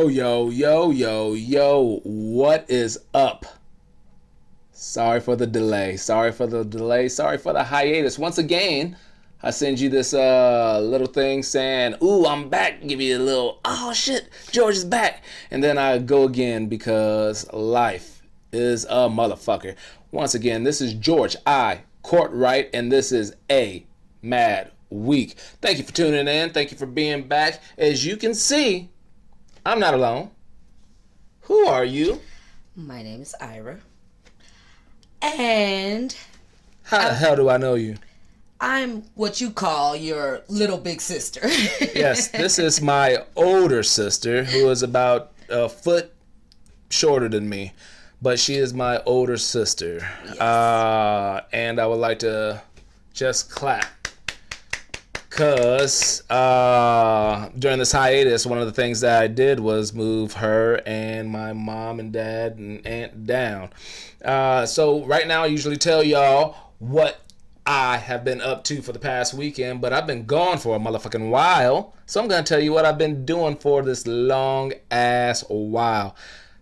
Yo, what is up? Sorry for the delay. Sorry for the hiatus. Once again, I send you this little thing saying, ooh, I'm back. Give you a little, oh shit, George is back. And then I go again because life is a motherfucker. Once again, this is George Cortright, and this is a mad week. Thank you for tuning in. Thank you for being back. As you can see, I'm not alone. Who are you? My name is Ira. And how the hell do I know you? I'm what you call your little big sister. Yes, this is my older sister who is about a foot shorter than me. But she is my older sister. Yes. And I would like to just clap. Because during this hiatus, one of the things that I did was move her and my mom and dad and aunt down. So right now I usually tell y'all what I have been up to for the past weekend, but I've been gone for a motherfucking while. So I'm going to tell you what I've been doing for this long ass while.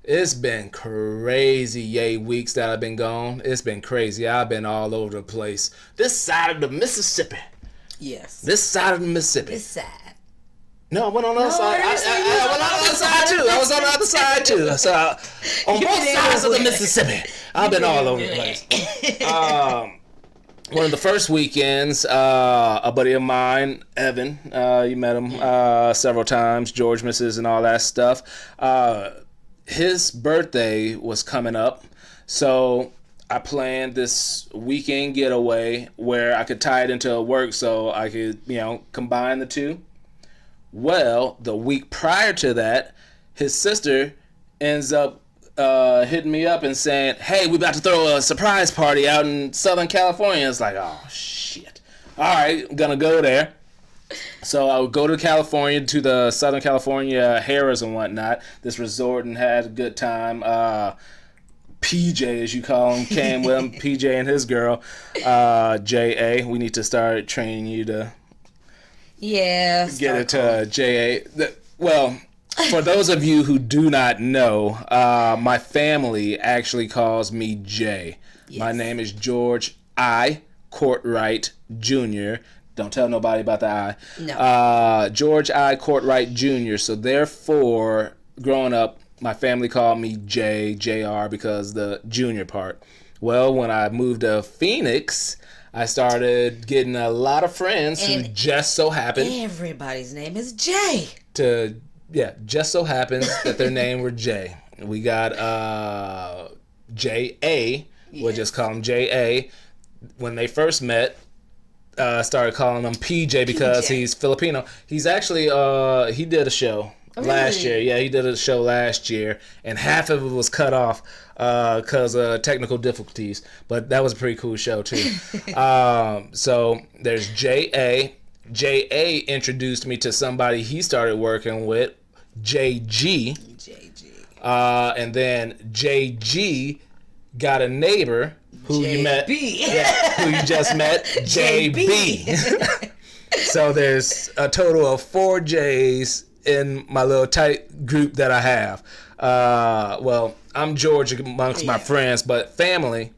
It's been crazy, weeks that I've been gone. It's been crazy. I've been all over the place. This side of the Mississippi. Yes. This side of the Mississippi. This side. No, I went on the other side. I went on the other side too. I was on the other side too. So on both sides of the Mississippi, I've been all over the place. One of the first weekends, a buddy of mine, Evan, you met him several times, George misses and all that stuff. His birthday was coming up, so I planned this weekend getaway where I could tie it into work so I could, combine the two. Well, the week prior to that, his sister ends up hitting me up and saying, hey, we about to throw a surprise party out in Southern California. It's like, oh, shit. All right, I'm going to go there. So I would go to California, to the Southern California Harrah's and whatnot, this resort, and had a good time. PJ, as you call him, came with him. PJ and his girl, J.A. We need to start training you to get it to J.A. Well, for those of you who do not know, my family actually calls me Jay. Yes. My name is George Cortright Jr., Don't tell nobody about the I. No. George Cortright Jr. So therefore, growing up, my family called me JR because the junior part. Well, when I moved to Phoenix, I started getting a lot of friends who just so happened. Everybody's name is Jay. Just so happens that their name were Jay. We got J.A. Yes. We'll just call him J.A. When they first met, started calling him PJ because he's Filipino. He's actually he did a show last year. Yeah, he did a show last year, and half of it was cut off because of technical difficulties. But that was a pretty cool show too. So there's J.A. J.A. introduced me to somebody he started working with, J.G. And then J.G. got a neighbor who you met, who you just met, JB. So there's a total of 4 J's in my little tight group that I have. Well, I'm George amongst my friends, but family,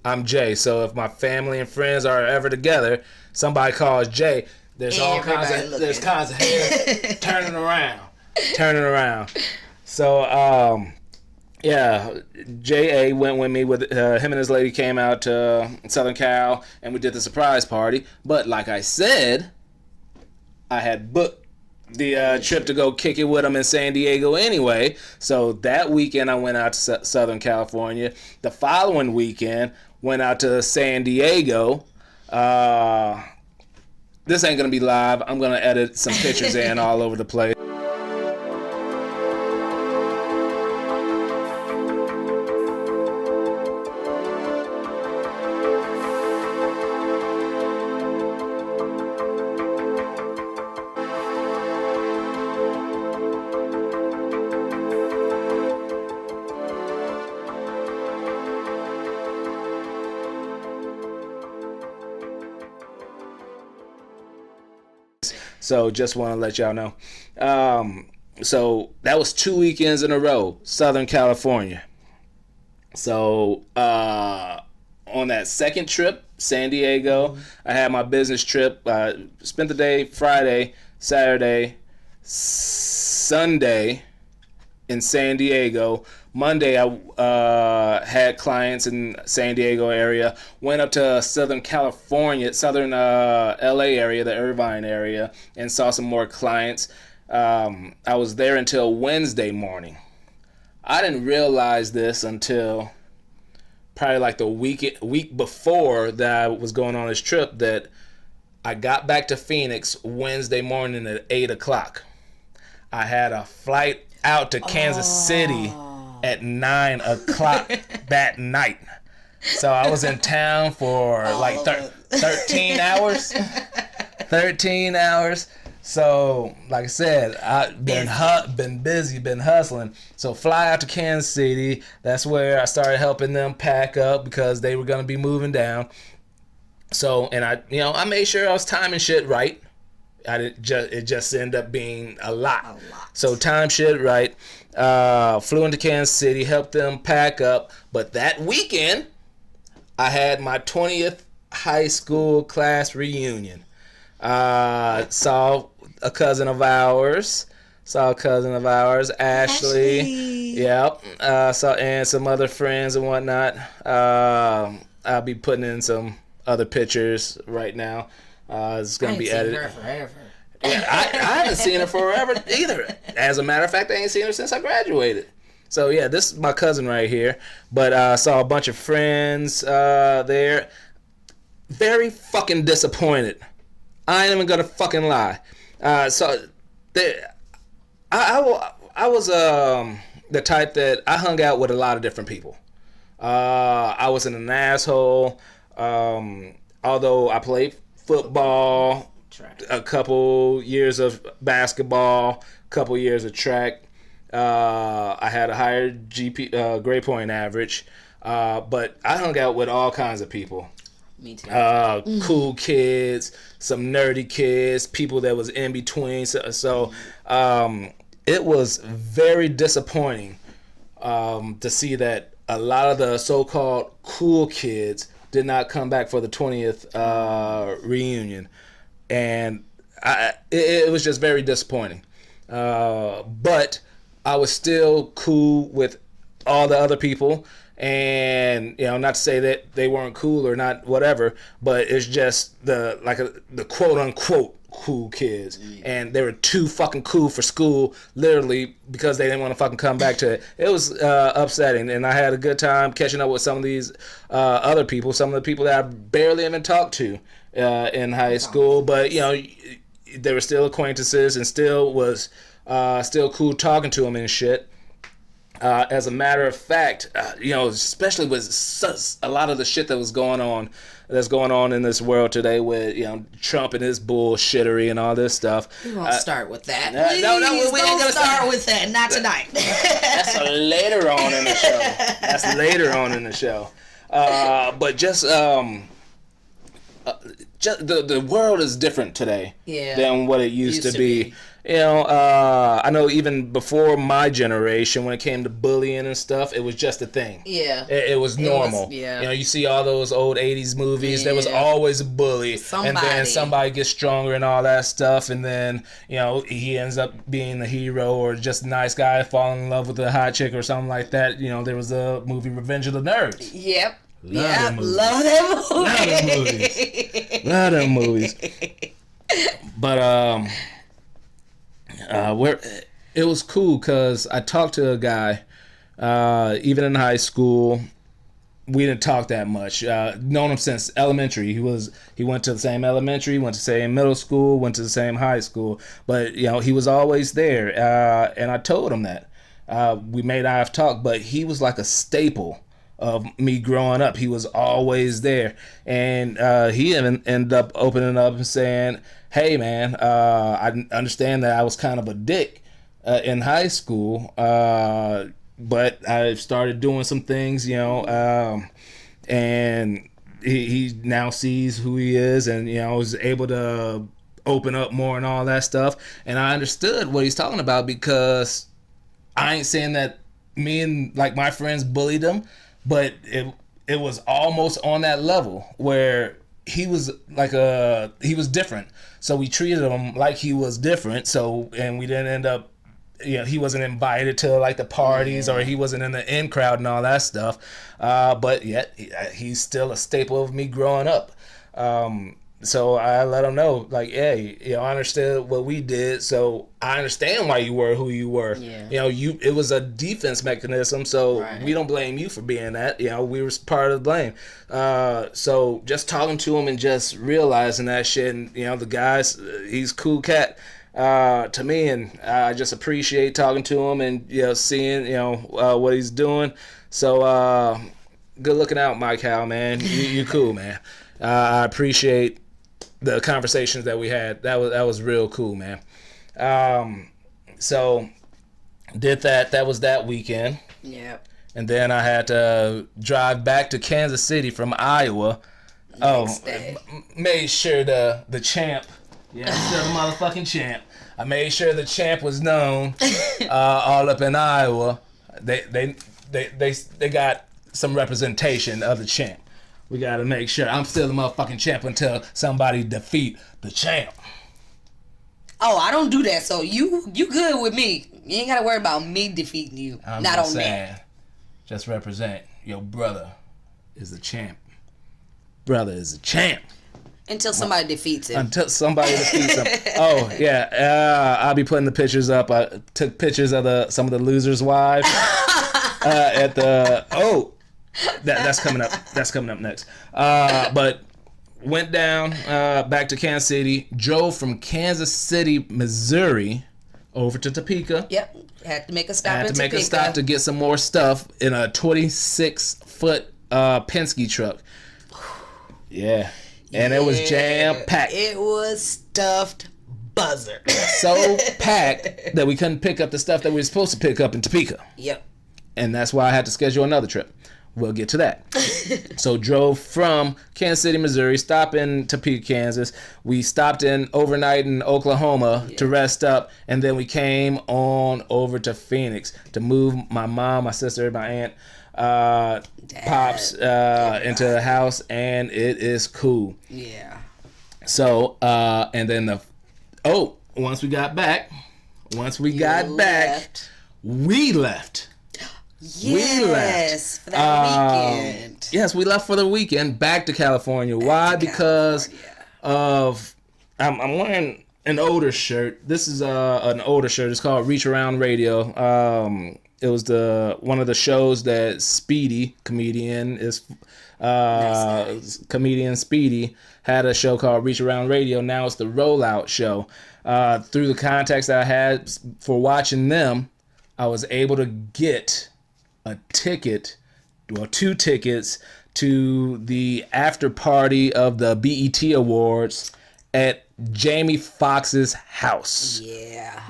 I'm Jay. So if my family and friends are ever together, somebody calls Jay, there's all kinds of hair turning around. So, yeah, J.A. went with me. With him and his lady came out to Southern Cal, and we did the surprise party. But like I said, I had booked the trip to go kick it with him in San Diego anyway. So that weekend I went out to Southern California. The following weekend, went out to San Diego. This ain't going to be live. I'm going to edit some pictures in all over the place. So just want to let y'all know. So that was 2 weekends in a row, Southern California. So on that second trip, San Diego, I had my business trip. Spent the day Friday, Saturday, Sunday in San Diego. Monday, I had clients in San Diego area. Went up to Southern California, Southern LA area, the Irvine area, and saw some more clients. I was there until Wednesday morning. I didn't realize this until probably like the week before that I was going on this trip, that I got back to Phoenix Wednesday morning at 8 o'clock. I had a flight out to Kansas City at 9 o'clock that night. So I was in town for like 13 hours. 13 hours. So, like I said, I've been busy, been hustling. So fly out to Kansas City. That's where I started helping them pack up because they were going to be moving down. So, and I made sure I was timing shit right. It just ended up being a lot. So time shit right. Flew into Kansas City, helped them pack up. But that weekend, I had my 20th high school class reunion. Saw a cousin of ours, Ashley. Yep. And some other friends and whatnot. I'll be putting in some other pictures right now. It's gonna be edited. Her forever. Yeah, I haven't seen her forever either. As a matter of fact, I ain't seen her since I graduated. So yeah, this is my cousin right here. But I saw a bunch of friends there. Very fucking disappointed. I ain't even gonna fucking lie. I was the type that I hung out with a lot of different people. I wasn't an asshole. Although I played football, a couple years of basketball, a couple years of track. I had a higher grade point average, but I hung out with all kinds of people. Me too. Cool kids, some nerdy kids, people that was in between. So it was very disappointing to see that a lot of the so-called cool kids did not come back for the 20th reunion. And it was just very disappointing. But I was still cool with all the other people. And not to say that they weren't cool or not, whatever, but it's just the quote unquote cool kids, and they were too fucking cool for school, literally, because they didn't want to fucking come back to it. It was upsetting, and I had a good time catching up with some of these other people, some of the people that I barely even talked to in high school, but they were still acquaintances and still was still cool talking to them and shit. As a matter of fact, especially with a lot of the shit that's going on in this world today with Trump and his bullshittery and all this stuff. We won't start with that. No, we ain't gonna start with that. Not tonight. That's later on in the show. But just the world is different today than what it used to be. I know even before my generation, when it came to bullying and stuff, it was just a thing. Yeah. It was normal. You see all those old 80s movies, there was always a bully. And then somebody gets stronger and all that stuff, and then, he ends up being the hero or just a nice guy, falling in love with a hot chick or something like that. There was a movie, Revenge of the Nerds. Yep. Love them movies. But, it was cool because I talked to a guy, even in high school. We didn't talk that much. Known him since elementary. He went to the same elementary, went to the same middle school, went to the same high school. But he was always there, and I told him that. We may not have talked, but he was like a staple of me growing up. He was always there, and he even ended up opening up and saying, hey man, I understand that I was kind of a dick in high school, but I started doing some things, and he now sees who he is, and was able to open up more and all that stuff. And I understood what he's talking about, because I ain't saying that me and like my friends bullied him, but it was almost on that level where he was like he was different. So we treated him like he was different. So, and we didn't end up, he wasn't invited to like the parties, or he wasn't in the in crowd and all that stuff. But yet he's still a staple of me growing up. So I let him know, like, hey, I understood what we did, so I understand why you were who you were. Yeah. It was a defense mechanism, so we don't blame you for being that. We were part of the blame. So just talking to him and just realizing that shit, and the guy's, he's a cool cat to me, and I just appreciate talking to him and seeing what he's doing. So good looking out, Mike Howe, man. You cool, man. I appreciate the conversations that we had. That was real cool, man. So did that. That was that weekend. Yep. And then I had to drive back to Kansas City from Iowa. Next day. Made sure the champ. Yeah, still the motherfucking champ. I made sure the champ was known all up in Iowa. They got some representation of the champ. We gotta make sure I'm still the motherfucking champ until somebody defeat the champ. Oh, I don't do that. So you good with me? You ain't gotta worry about me defeating you. I'm not just on saying, that. Just represent your brother is the champ. Brother is a champ. Until somebody defeats him. Until somebody defeats him. Oh yeah, I'll be putting the pictures up. I took pictures of some of the losers' wives at the That's coming up. That's coming up next. But went down back to Kansas City. Drove from Kansas City, Missouri, over to Topeka. Yep. Had to make a stop. Had to make a stop to get some more stuff in a 26-foot Penske truck. Yeah, and it was jam packed. It was stuffed buzzer. So packed that we couldn't pick up the stuff that we were supposed to pick up in Topeka. Yep. And that's why I had to schedule another trip. We'll get to that. So drove from Kansas City, Missouri, stopped in Topeka, Kansas. We stopped in overnight in Oklahoma to rest up, and then we came on over to Phoenix to move my mom, my sister, my aunt, pops into the house, and it is cool. Yeah. So and then once we got back, we left. Yes, for that weekend. Yes, we left for the weekend back to California. Why? Because of I'm wearing an older shirt. This is an older shirt. It's called Reach Around Radio. It was one of the shows that Speedy comedian Speedy had a show called Reach Around Radio. Now it's the Rollout Show. Through the contacts that I had for watching them, I was able to get two tickets to the after party of the BET Awards at Jamie Foxx's house. Yeah.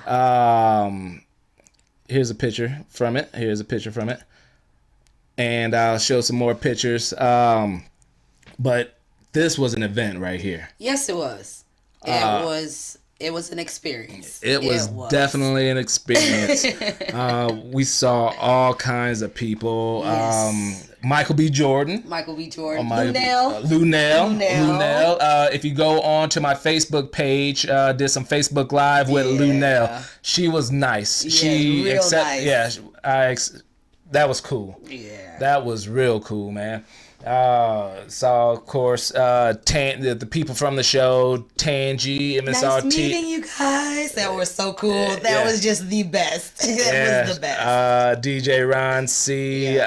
Here's a picture from it. And I'll show some more pictures. But this was an event right here. Yes, it was. It was an experience. It was definitely an experience. We saw all kinds of people. Yes. Michael B. Jordan. Lunel. If you go on to my Facebook page, did some Facebook Live with Lunel. She was nice. Yeah, nice. Yeah, that was cool. Yeah. That was real cool, man. Saw, of course, the people from the show, Tangy, MSRT. Nice meeting you guys. That was so cool. That was just the best. That was the best. DJ Ron C,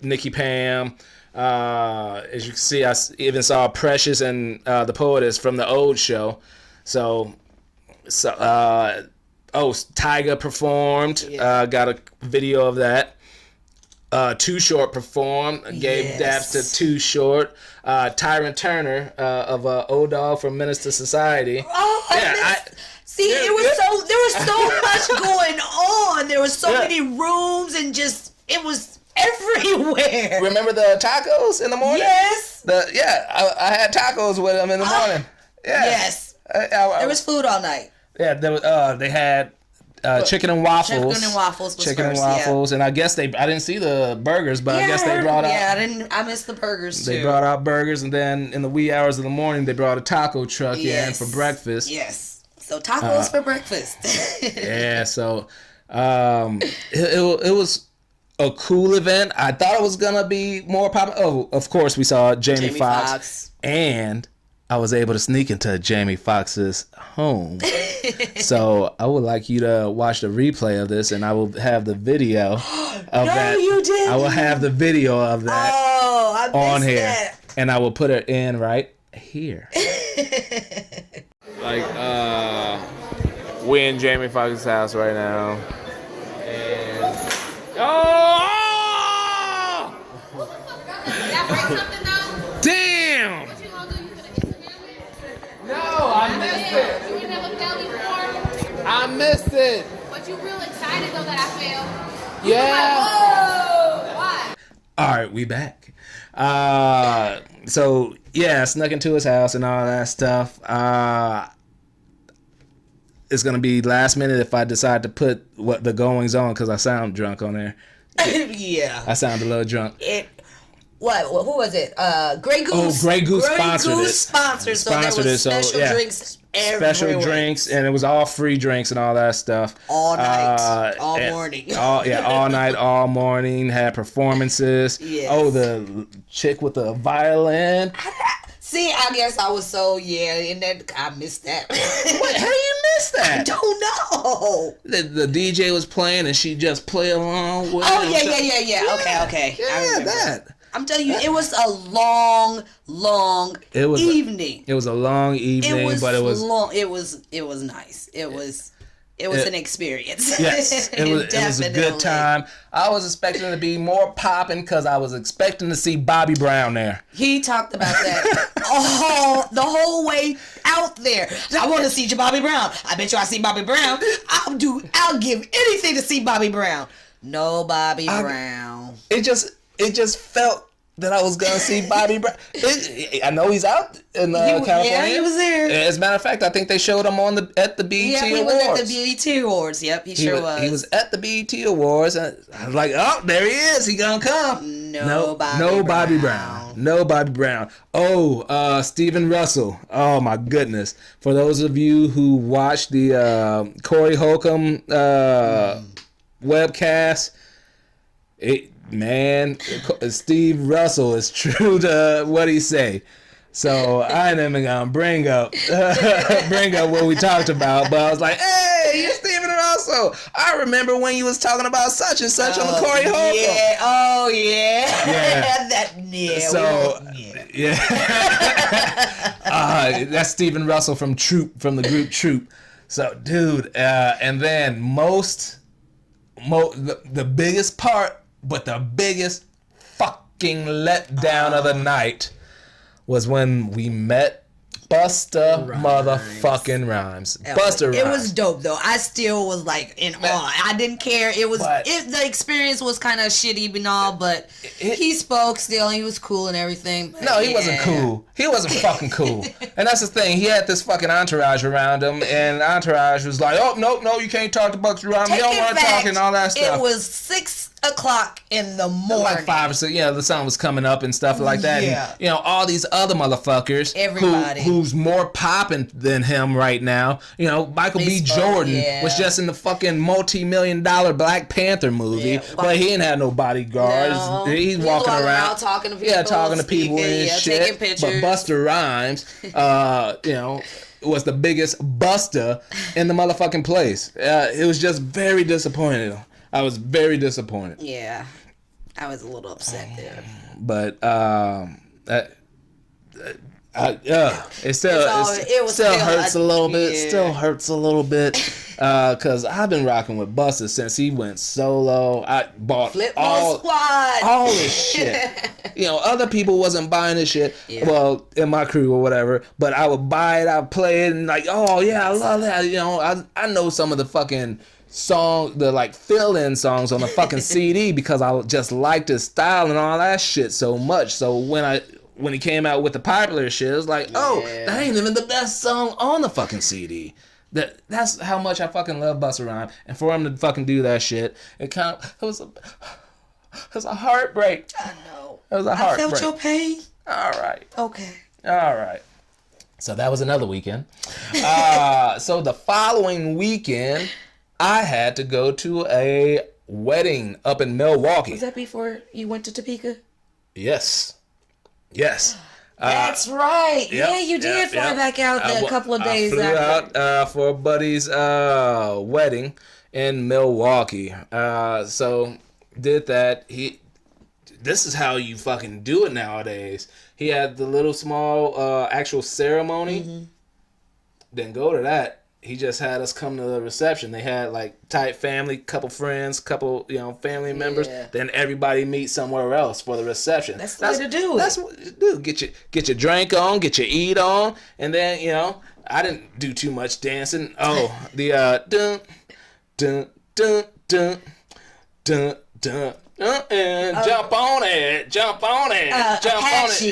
Nikki Pam. As you can see, I even saw Precious and the Poetess from the old show. So Tyga performed. Got a video of that. Too Short performed, gave daps to Too Short. Tyrant Turner of O-Dog from Minister Society. Oh, yeah, there was so much going on. There was so many rooms and it was everywhere. Remember the tacos in the morning? Yes. I had tacos with them in the morning. Yeah. Yes. There was food all night. Yeah, they had chicken and waffles. Chicken and waffles was Chicken first, and waffles, and I guess I didn't see the burgers, but I guess they brought out. Yeah, I missed the burgers too. They brought out burgers, and then in the wee hours of the morning, they brought a taco truck in for breakfast. Yes. So tacos for breakfast. Yeah, so it was a cool event. I thought it was gonna be more popular. Oh, of course, we saw Jamie Foxx, and I was able to sneak into Jamie Foxx's home. So I would like you to watch the replay of this, and I will have the video of that. No, you didn't. I will have the video of that on here, that. and I will put it in right here. Like, we in Jamie Foxx's house right now, and damn! No, I missed it. You never fell before. I missed it. But you real excited though that I fell. Yeah. Whoa! Why? All right, we back. So yeah, I snuck into his house and all that stuff. It's gonna be last minute if I decide to put what the goings on because I sound drunk on there. Yeah. I sound a little drunk. Who was it? Grey Goose. Oh, Grey Goose sponsored it. Sponsored So there was special drinks everywhere. Special drinks, and it was all free drinks and all that stuff. All night, all morning. All night, all morning. Had performances. Yes. Oh, the chick with the violin. See, I guess I was and then I missed that. What? How do you miss that? I don't know. The DJ was playing and she just played along with Oh, him. yeah. Okay. Yeah, that. I'm telling you, it was a long evening. It was a long evening, but it was long. It was nice. It was an experience. Yes, it was a good time. I was expecting it to be more popping because I was expecting to see Bobby Brown there. He talked about that the whole way out there. I want to see Bobby Brown. I bet you I see Bobby Brown. I'll give anything to see Bobby Brown. No Bobby Brown. It just felt that I was gonna see Bobby Brown. I know he's out in California. Yeah, he was there. As a matter of fact, I think they showed him at the BET Awards. Yeah, he was at the BET Awards. Yep, he sure was. He was at the BET Awards, and I was like, "Oh, there he is. He gonna come." No Bobby Brown. Oh, Stephen Russell. Oh my goodness! For those of you who watched the Corey Holcomb webcast, Steve Russell is true to what he say. So I ain't even gonna bring up what we talked about, but I was like, "Hey, you're Stephen Russell. I remember when you was talking about such and such on the Corey Holcomb." Yeah. Oh yeah. That's Stephen Russell from the group Troop. So, dude, and then the biggest part. But the biggest fucking letdown of the night was when we met Busta motherfucking Rhymes. Busta Rhymes. It was dope though. I still was like in awe. I didn't care. The experience was kind of shitty and all, but he spoke still. He was cool and everything. No, he wasn't cool. He wasn't fucking cool. And that's the thing. He had this fucking entourage around him, and the entourage was like, "Oh no, you can't talk to Busta Rhymes. You don't want to talk and all that stuff." It was 6:00 in the morning. Like 5 or 6. Yeah, the sun was coming up and stuff like that. Yeah. And, all these other motherfuckers. Everybody. Who's more popping than him right now. Michael B. Jordan was just in the fucking multi-million-dollar Black Panther movie. Yeah. But he ain't had no bodyguards. No. He's walking around talking to people. Yeah, talking to people and shit. Taking pictures. But Busta Rhymes, was the biggest Busta in the motherfucking place. It was just very disappointing. I was very disappointed. Yeah, I was a little upset there. But it still hurts a little bit. Yeah. Still hurts a little bit because I've been rocking with Busta since he went solo. I bought all his shit. Other people wasn't buying his shit. Yeah. Well, in my crew or whatever. But I would buy it. I'd play it and like, oh yeah, I love that. I know some of the fucking the fill-in songs on the fucking CD because I just liked his style and all that shit so much. So when when he came out with the popular shit, it was like, oh, that ain't even the best song on the fucking CD. That's how much I fucking love Busta Rhymes. And for him to fucking do that shit, it was a heartbreak. I know. It was a heartbreak. I felt your pain. All right. Okay. All right. So that was another weekend. So the following weekend, I had to go to a wedding up in Milwaukee. Was that before you went to Topeka? Yes. That's right. Yeah, you did fly back out there a couple of days after. I flew out for a buddy's wedding in Milwaukee. So did that. This is how you fucking do it nowadays. He had the little small actual ceremony. Then go to that. He just had us come to the reception. They had like tight family, couple friends, couple family members. Then everybody meet somewhere else for the reception. That's the way to do it. That's what you do. Get your drink on, get your eat on, and then I didn't do too much dancing. Oh, the dun dun dun dun dun dun. And jump on it, jump on it. Apache,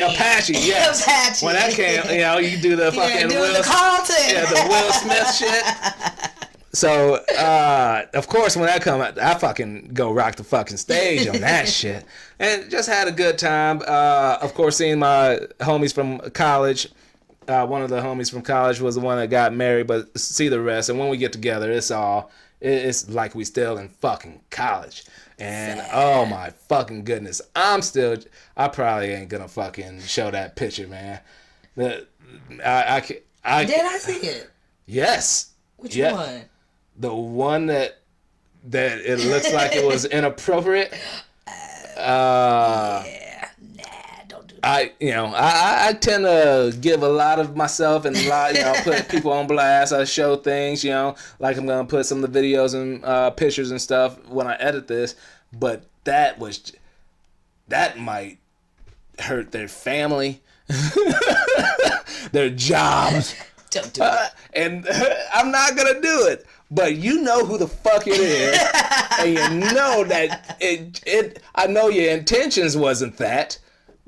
yes. Apache. When that came, you do the fucking the Will Smith shit. So, of course, when that come out, I fucking go rock the fucking stage on that shit. And just had a good time. Of course, seeing my homies from college. One of the homies from college was the one that got married, but see the rest. And when we get together, it's like we still in fucking college. And oh my fucking goodness, I probably ain't gonna fucking show that picture, man. Did I see it? Yes. Which one? The one that it looks like it was inappropriate. Don't do that. I tend to give a lot of myself and a lot, put people on blast. I show things, like I'm gonna put some of the videos and pictures and stuff when I edit this. But that might hurt their family, their jobs. Don't do it. And I'm not gonna do it. But you know who the fuck it is, and you know that it. I know your intentions wasn't that.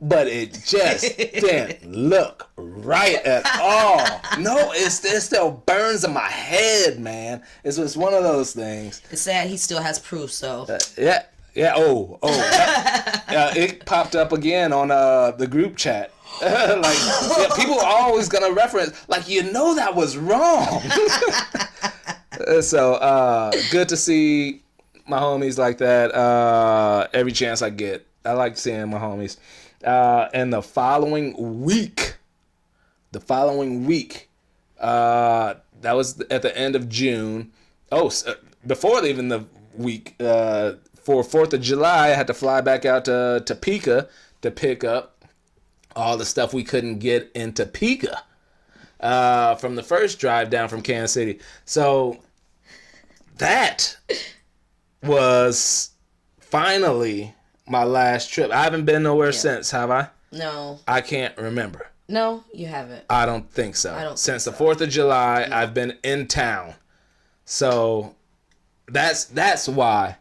But it just didn't look right at all. No, it still burns in my head, man. It's just one of those things. It's sad he still has proof, so. Yeah. It popped up again on the group chat. People are always gonna reference, that was wrong. So good to see my homies like that. Every chance I get, I like seeing my homies. And the following week, that was at the end of June. Before even the week, for 4th of July, I had to fly back out to Topeka to pick up all the stuff we couldn't get in Topeka from the first drive down from Kansas City. So that was finally my last trip. I haven't been nowhere since, have I? No. I can't remember. No, you haven't. I don't think so. Since the 4th of July, I've been in town. So that's why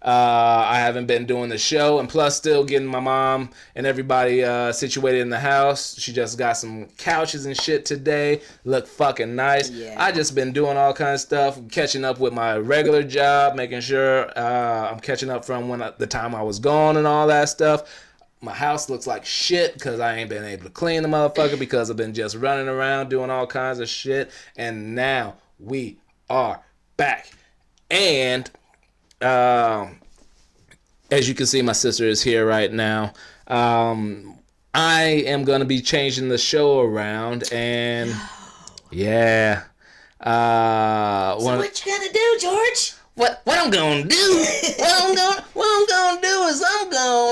I haven't been doing the show. And plus still getting my mom and everybody situated in the house. She just got some couches and shit today. Look fucking nice. Yeah. I just been doing all kinds of stuff. Catching up with my regular job. Making sure I'm catching up from the time I was gone and all that stuff. My house looks like shit because I ain't been able to clean the motherfucker because I've been just running around doing all kinds of shit. And now we are back. And as you can see, my sister is here right now. I am going to be changing the show around. And yeah. So what you gonna do, George? What I'm gonna do? what I'm gonna do is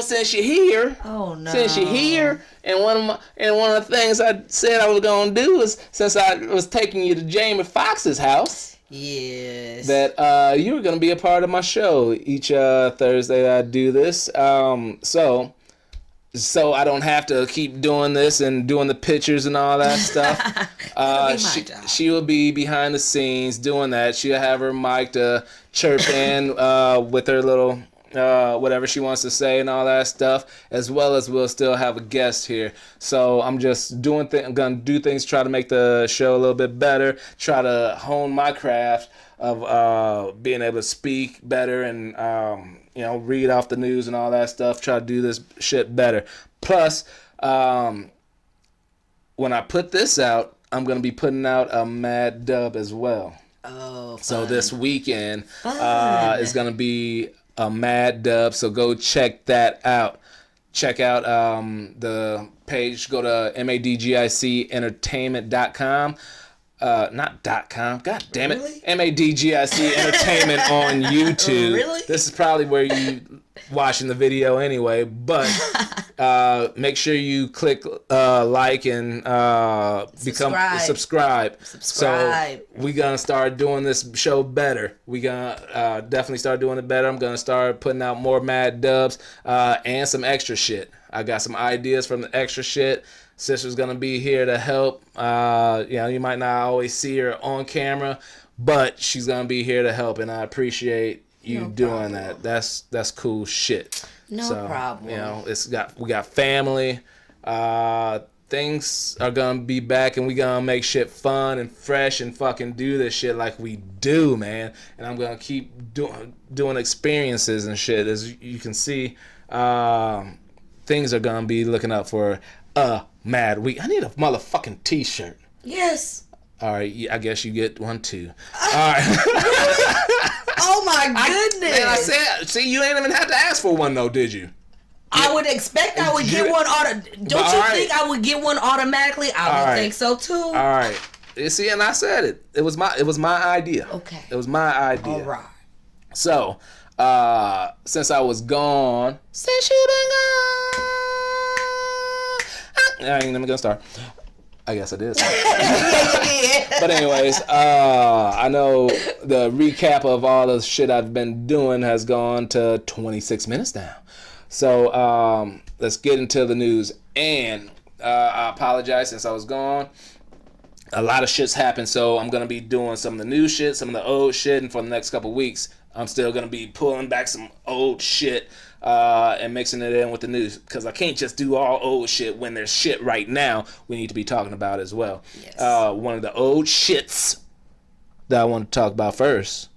since you're here. Oh no! Since you're here, and one of the things I said I was gonna do is, since I was taking you to Jamie Foxx's house. Yes. That you were gonna be a part of my show each Thursday that I do this. So I don't have to keep doing this and doing the pictures and all that stuff. She will be behind the scenes doing that. She'll have her mic to chirp in with her little whatever she wants to say and all that stuff, as well as we'll still have a guest here. So I'm just I'm gonna do things, try to make the show a little bit better, try to hone my craft of being able to speak better and read off the news and all that stuff. Try to do this shit better. Plus, when I put this out, I'm gonna be putting out a Mad Dub as well. Oh, fun. So this weekend is gonna be a Mad Dub. So go check that out. Check out the page. Go to madgicentertainment.com. Not .com. God damn it. Really? MADGIC Entertainment on YouTube. Really? This is probably where you watching the video anyway, but make sure you click like and subscribe. So we gonna start doing this show better. We gonna definitely start doing it better. I'm gonna start putting out more Mad Dubs and some extra shit. I got some ideas from the extra shit. Sister's gonna be here to help. You might not always see her on camera, but she's gonna be here to help, and I appreciate you doing that. That's cool shit. No problem. We got family. Things are gonna be back, and we gonna make shit fun and fresh and fucking do this shit like we do, man. And I'm gonna keep doing experiences and shit. As you can see, things are gonna be looking up for Mad Week. I need a motherfucking t-shirt. Yes. All right, I guess you get one too. All right. Oh my goodness. Man, I said, see, you ain't even have to ask for one though, did you? I would expect I would get one Don't you think I would get one automatically? I would think so too. All right. You see, and I said it. It was my idea. Okay. It was my idea. All right. So, since I was gone, since you been gone, I ain't even gonna start. I guess I did. But anyways, I know the recap of all the shit I've been doing has gone to 26 minutes now. So let's get into the news. And I apologize since I was gone. A lot of shit's happened, so I'm going to be doing some of the new shit, some of the old shit, and for the next couple weeks, I'm still going to be pulling back some old shit and mixing it in with the news, because I can't just do all old shit when there's shit right now we need to be talking about as well. Yes. One of the old shits that I want to talk about first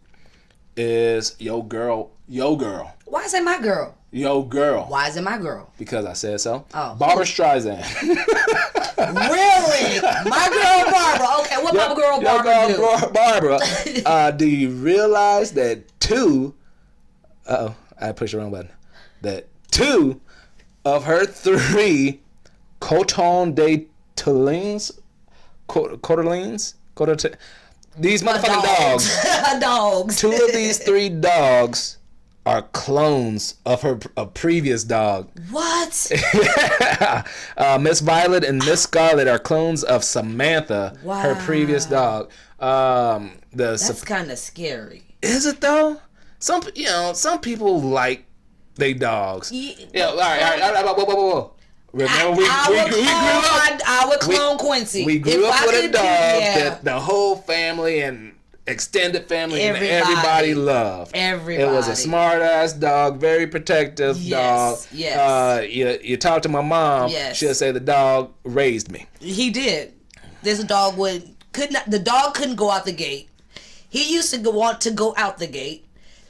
is Yo Girl. Why is it my girl? Yo Girl. Why is it my girl? Because I said so. Oh. Barbara Streisand. Really? My girl Barbara. Okay, what my girl Barbara do? Barbara, do you realize that I pushed the wrong button. That 2 of her 3 Coton de Toulouse, these motherfucking dogs. Dogs. 2 of these 3 dogs are clones of her previous dog. What? Miss Violet and Miss Scarlet are clones of Samantha, her previous dog. That's kind of scary. Is it though? Some people like they dogs. Yeah. All right. Whoa. Remember, I would clone Quincy. We grew up with a dog that the whole family and extended family and everybody loved. Everybody. It was a smart ass dog, very protective dog. Yes. You talk to my mom. Yes. She'll say the dog raised me. He did. The dog couldn't go out the gate. He used to want to go out the gate.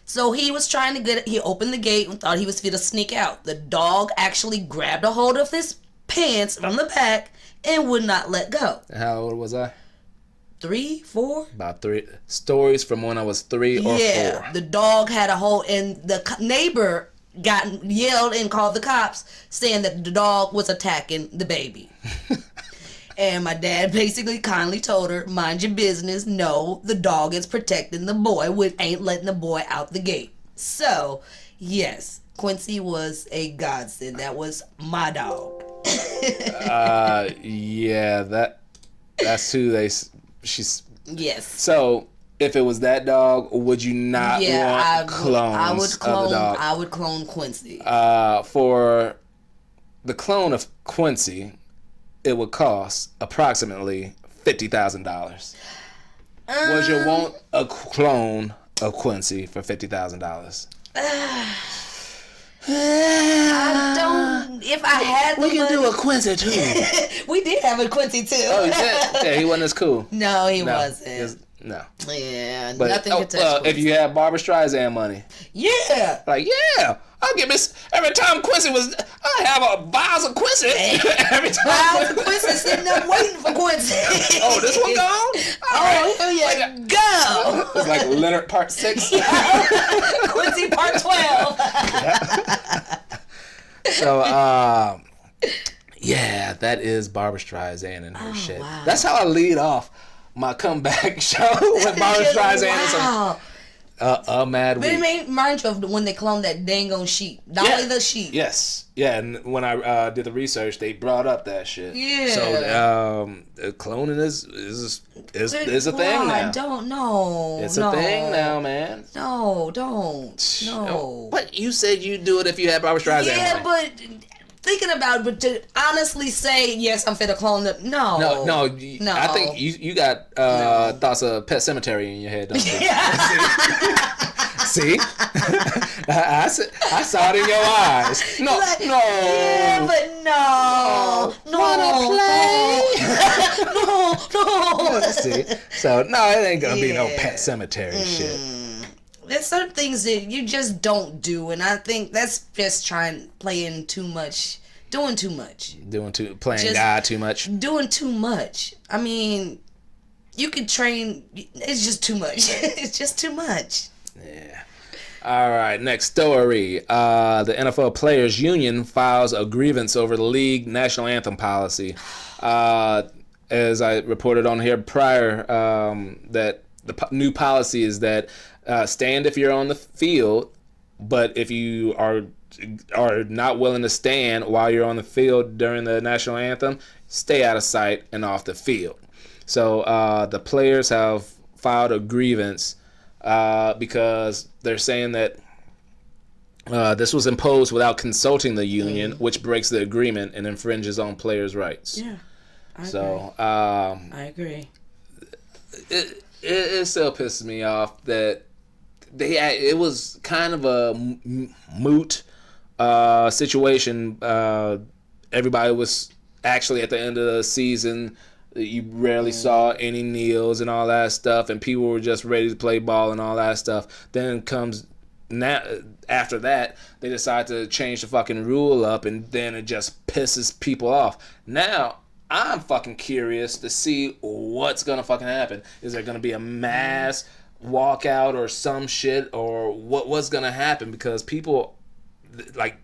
So he was trying to he opened the gate and thought he was going to sneak out. The dog actually grabbed a hold of his pants from the back and would not let go. How old was I? 3, 4? About 3. Stories from when I was 3 or 4. Yeah, the dog had a hold, and the neighbor yelled and called the cops saying that the dog was attacking the baby. And my dad basically kindly told her, mind your business. No, the dog is protecting the boy. We ain't letting the boy out the gate. So, yes, Quincy was a godsend. That was my dog. Yeah, that's who she's... Yes. So, if it was that dog, would you not want clones of the dog? I would clone Quincy. For the clone of Quincy, it would cost approximately $50,000. Would you want a clone of Quincy for $50,000? I don't. If I had the we can money, do a Quincy too. we did have a Quincy too. Oh, yeah, he wasn't as cool. No, he No, wasn't. No. Yeah, But nothing could touch Quincy. if you had Barbara Streisand money, Yeah. like, yeah, I'll give this every time Quincy was. I have a vials of Quincy every time. Vials of Quincy sitting there waiting for Quincy. Oh, this one gone? All right. Hell yeah, go. It's like Leonard Part 6. Quincy Part 12. So, yeah, that is Barbara Streisand and her shit. Wow. That's how I lead off my comeback show with Barbara Streisand and some Mad But it Week. reminds you of when they cloned that dang on sheep. Dolly the sheep. Yes. Yeah, and when I did the research, they brought up that shit. Yeah. So, cloning is a thing now. Don't know. It's a thing now, man. No, don't. No. But you said you'd do it if you had Barbara Streisand. Yeah, money. but thinking about it, but to honestly say, yes, I'm finna clone them, no. No. No. I think you got thoughts of Pet Cemetery in your head, don't you? See? I saw it in your eyes. No. Yeah, but no. No. See? So, no, it ain't gonna be no Pet Cemetery shit. There's certain things that you just don't do, and I think that's just playing too much, doing too much. Playing God too much. Doing too much. I mean, you could train, it's just too much. It's just too much. Yeah. All right, next story. The NFL Players Union files a grievance over the league national anthem policy. As I reported on here prior, that the new policy is that stand if you're on the field, but if you are not willing to stand while you're on the field during the national anthem, stay out of sight and off the field. So the players have filed a grievance because they're saying that this was imposed without consulting the union, which breaks the agreement and infringes on players' rights. Yeah. I agree. It still pisses me off that it was kind of a moot situation. Everybody was actually at the end of the season. You rarely saw any kneels and all that stuff, and people were just ready to play ball and all that stuff. Then comes now after that, they decide to change the fucking rule up, and then it just pisses people off. Now I'm fucking curious to see what's gonna fucking happen. Is there gonna be a mass walkout or some shit, or what's gonna happen? Because people like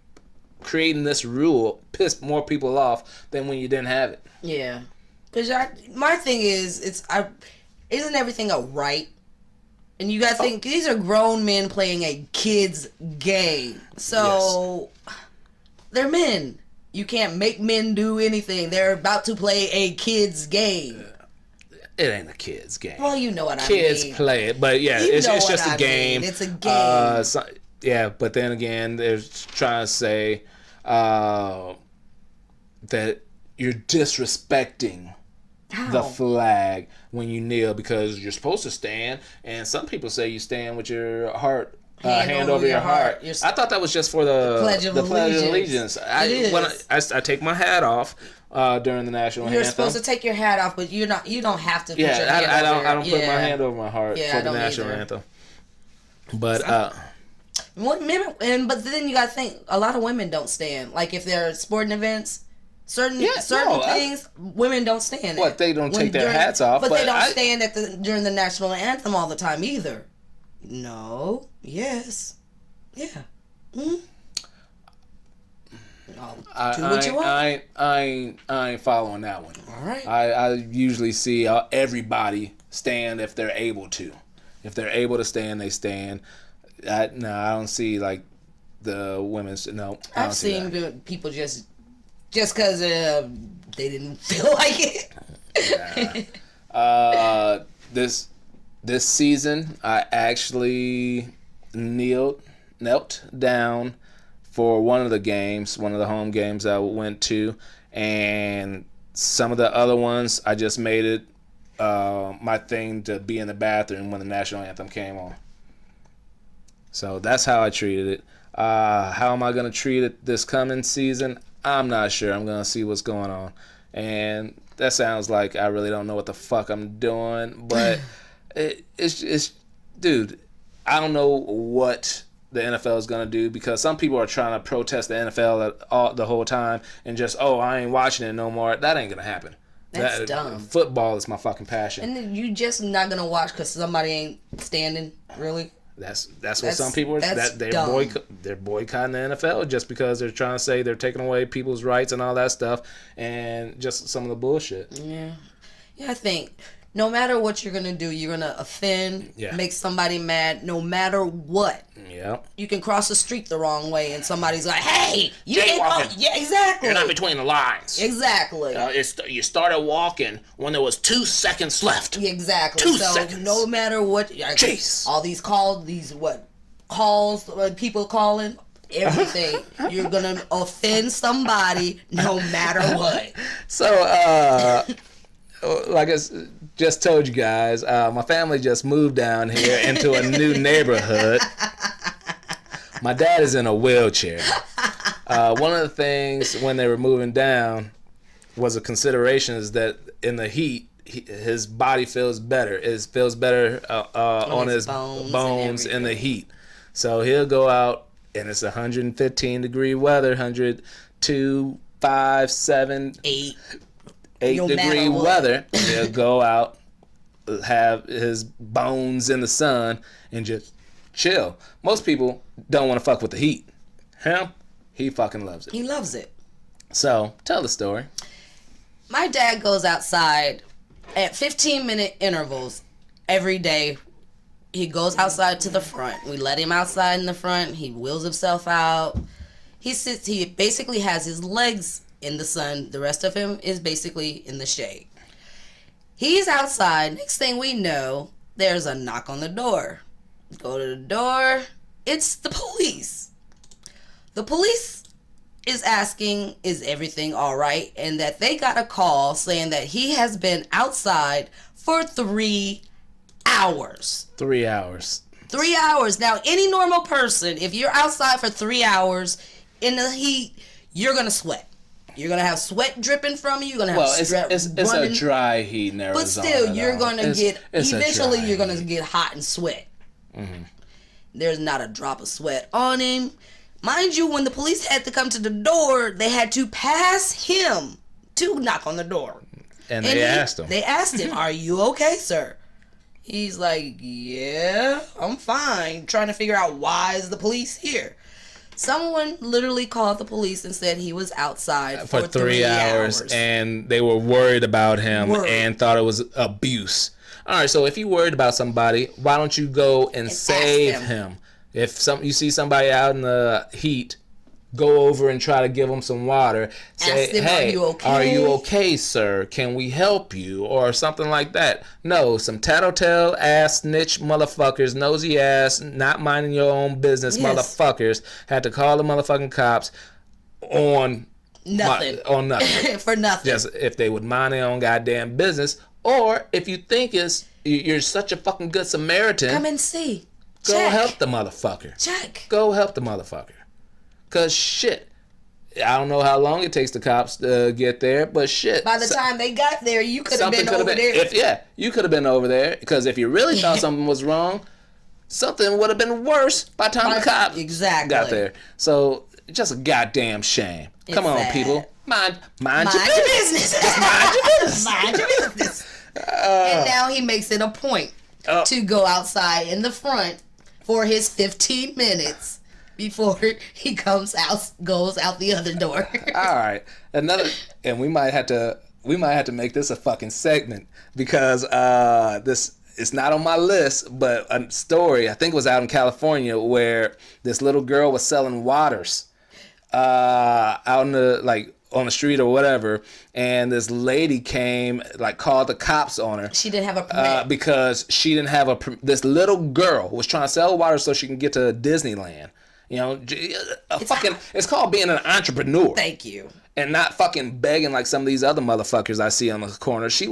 creating this rule pissed more people off than when you didn't have it. Yeah, because my thing is, isn't everything a right? And you gotta think these are grown men playing a kid's game, so they're men. You can't make men do anything. They're about to play a kid's game. It ain't a kid's game. Well, you know what I mean. Kids play it, but yeah, it's just a game. It's a game. Yeah, but then again, they're trying to say that you're disrespecting the flag when you kneel because you're supposed to stand, and some people say you stand with your heart. Hand over your heart. I thought that was just for the Pledge of Allegiance. I take my hat off during the national anthem. You're supposed to take your hat off, but you don't have to. Put your hand I over don't put my hand over my heart for the national anthem. But but then you gotta think a lot of women don't stand. Like if they're sporting events, certain things women don't stand. What they don't take their hats off, but they don't stand during the national anthem all the time either. No. Yes. Yeah. Mm-hmm. Do what you want. I ain't following that one. All right. I usually see everybody stand if they're able to. If they're able to stand, they stand. I don't see like the women's. No, I've seen people just because they didn't feel like it. Yeah. This season, I actually knelt down for one of the home games I went to, and some of the other ones, I just made it my thing to be in the bathroom when the national anthem came on. So that's how I treated it. How am I going to treat it this coming season? I'm not sure. I'm going to see what's going on. And that sounds like I really don't know what the fuck I'm doing. But it's dude, I don't know what the NFL is going to do, because some people are trying to protest the NFL the whole time and just, I ain't watching it no more. That ain't going to happen. That's dumb. Football is my fucking passion. And then you just not going to watch because somebody ain't standing, really? That's what some people are. They're boycotting the NFL just because they're trying to say they're taking away people's rights and all that stuff, and just some of the bullshit. Yeah, I think no matter what you're gonna do, you're gonna offend, make somebody mad, no matter what. Yeah. You can cross the street the wrong way, and somebody's like, "Hey, you ain't walking." Yeah, exactly. You're not between the lines. Exactly. You started walking when there was 2 seconds left. Exactly. 2 seconds. No matter what, Jeez. all these calls, people calling, everything, you're gonna offend somebody no matter what. So, like I just told you guys, my family just moved down here into a new neighborhood. My dad is in a wheelchair. One of the things when they were moving down was a consideration is that in the heat, his body feels better. It feels better on his bones in the heat. So he'll go out and it's 115 degree weather, 102, 5, 7, 8 degree weather. He'll go out, have his bones in the sun, and just chill. Most people don't want to fuck with the heat. Him, he fucking loves it. He loves it. So, tell the story. My dad goes outside at 15-minute intervals every day. He goes outside to the front. We let him outside in the front. He wheels himself out. He basically has his legs in the sun. The rest of him is basically in the shade. He's outside. Next thing we know, there's a knock on the door. Go to the door. It's the police. The police is asking, is everything all right? And that they got a call saying that he has been outside for 3 hours. 3 hours. 3 hours. Now, any normal person, if you're outside for 3 hours in the heat, you're going to sweat. You're going to have sweat dripping from you. You're going to have sweat it's a dry heat in Arizona. But still, you're going to eventually you're going to get hot and sweat. Mm-hmm. There's not a drop of sweat on him. Mind you, when the police had to come to the door, they had to pass him to knock on the door. And they asked him. They asked him, "Are you okay, sir?" He's like, "Yeah, I'm fine." Trying to figure out why is the police here. Someone literally called the police and said he was outside for 3 hours. And they were worried about him and thought it was abuse. All right, so if you're worried about somebody, why don't you go and save him? If you see somebody out in the heat, go over and try to give them some water. Say, ask them, "Hey, are you okay, sir? Can we help you?" Or something like that. No, some tattletale ass snitch motherfuckers, nosy ass, not minding your own business motherfuckers had to call the motherfucking cops on nothing. For nothing. Just if they would mind their own goddamn business, or if you think you're such a fucking good Samaritan, come and see. Go help the motherfucker. Go help the motherfucker. Cause shit, I don't know how long it takes the cops to get there, but shit. By the time they got there, you could have been over there. You could have been over there. Because if you really thought something was wrong, something would have been worse by the time the cops got there. So just a goddamn shame. Come on, people, mind your business. Just mind your business. Mind your business. And now he makes it a point to go outside in the front for his 15 minutes. Before he goes out the other door. All right, and we might have to make this a fucking segment because this it's not on my list, but a story I think was out in California where this little girl was selling waters out in on the street or whatever, and this lady came, called the cops on her. She didn't have a permit. Because she didn't have this little girl was trying to sell water so she can get to Disneyland. You know, it's called being an entrepreneur. Thank you. And not fucking begging like some of these other motherfuckers I see on the corner. She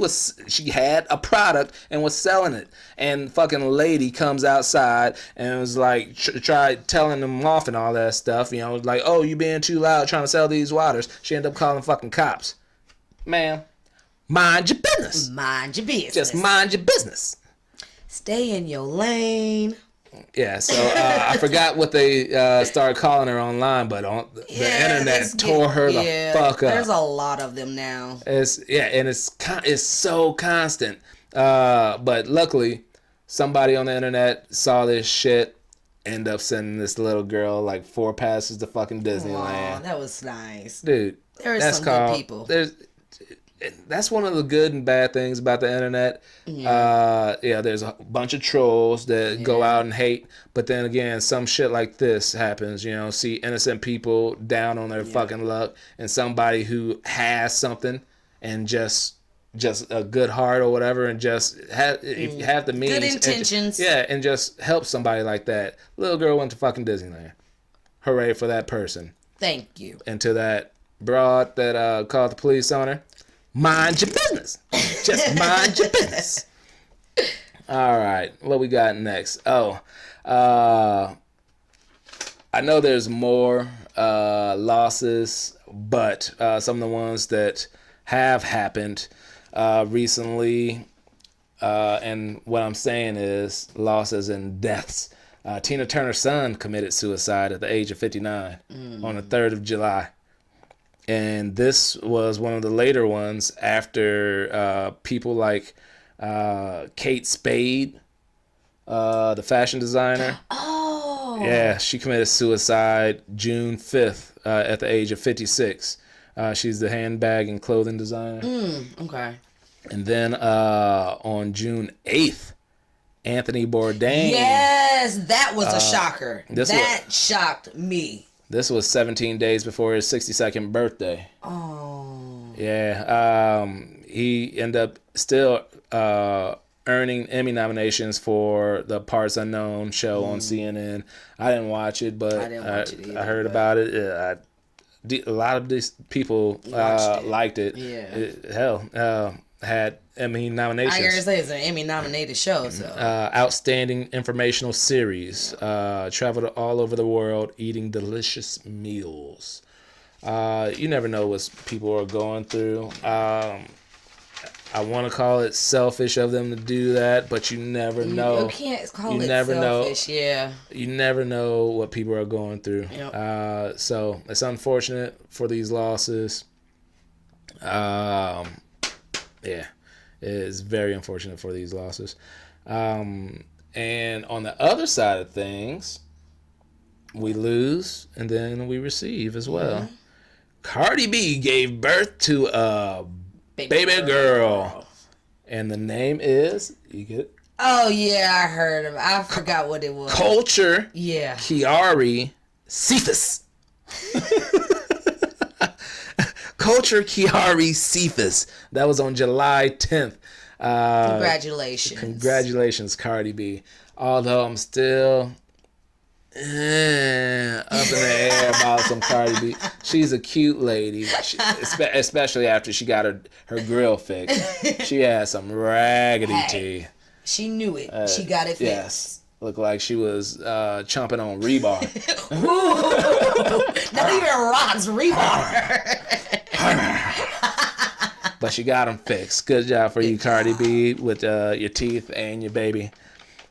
had a product and was selling it. And fucking lady comes outside and was like, tried telling them off and all that stuff. You know, like, oh, you being too loud trying to sell these waters. She ended up calling fucking cops. Man, mind your business. Mind your business. Just mind your business. Stay in your lane. Yeah, so I forgot what they started calling her online, but on the internet tore her the fuck up. There's a lot of them now. It's so constant. But luckily, somebody on the internet saw this shit, end up sending this little girl like 4 passes to fucking Disneyland. Aw, that was nice. Dude, there are some good people. That's one of the good and bad things about the internet. There's a bunch of trolls that go out and hate, but then again, some shit like this happens. You know, see innocent people down on their fucking luck, and somebody who has something and just a good heart or whatever, and if you have the means, good intentions, and just help somebody like that. Little girl went to fucking Disneyland. Hooray for that person. Thank you. And to that broad that called the police on her. Mind your business. Just mind your business. All right. What we got next? I know there's more losses, but some of the ones that have happened recently, and what I'm saying is losses and deaths. Tina Turner's son committed suicide at the age of 59 on the 3rd of July. And this was one of the later ones after people like Kate Spade, the fashion designer. Oh. Yeah, she committed suicide June 5th at the age of 56. She's the handbag and clothing designer. Okay. And then on June 8th, Anthony Bourdain. Yes, that was a shocker. That shocked me. This was 17 days before his 62nd birthday. Oh. Yeah. He ended up still earning Emmy nominations for the Parts Unknown show on CNN. I didn't watch it, but I didn't watch it either, I heard about it. A lot of these people liked it. Yeah. Had Emmy nominations. I gotta say, it's an Emmy nominated show. So outstanding informational series. Traveled all over the world eating delicious meals. You never know what people are going through. I want to call it selfish of them to do that, but you never know. You can't call it selfish, yeah. You never know what people are going through. Yep. So it's unfortunate for these losses. Yeah, it is very unfortunate for these losses. And on the other side of things, we lose and then we receive as well. Mm-hmm. Cardi B gave birth to a baby girl. And the name is, you get it? Oh, yeah, I heard of it. I forgot what it was. Culture. Yeah. Kiari Cephas. Culture Kiari Cephas. That was on July 10th. Congratulations, Cardi B. Although I'm still up in the air about some Cardi B. She's a cute lady, especially after she got her grill fixed. She had some raggedy teeth. She knew it. She got it fixed. Yes. Looked like she was chomping on rebar. Not even rocks, rebar. But she got them fixed. Good job for you, Cardi B, with your teeth and your baby.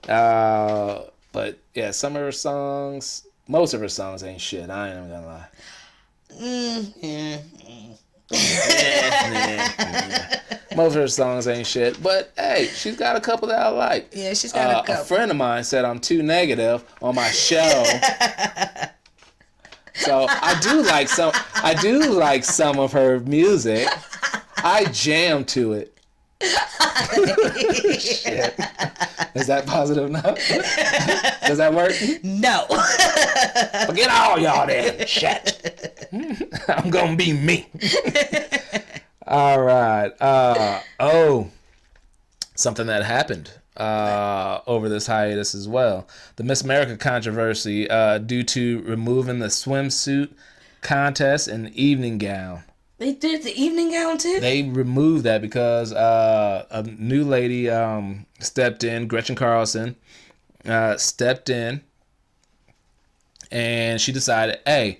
But yeah, some of her songs, most of her songs ain't shit. I ain't even gonna lie. Most of her songs ain't shit, but hey, she's got a couple that I like. Yeah, she's got a couple. A friend of mine said I'm too negative on my show. So I do like some of her music. I jam to it. Shit. Is that positive enough? Does that work? No. Forget all y'all then. Shit. I'm gonna be me. All right. Something that happened over this hiatus as well. The Miss America controversy due to removing the swimsuit contest and evening gown. They did the evening gown too? They removed that because a new lady stepped in, Gretchen Carlson, stepped in, and she decided, hey,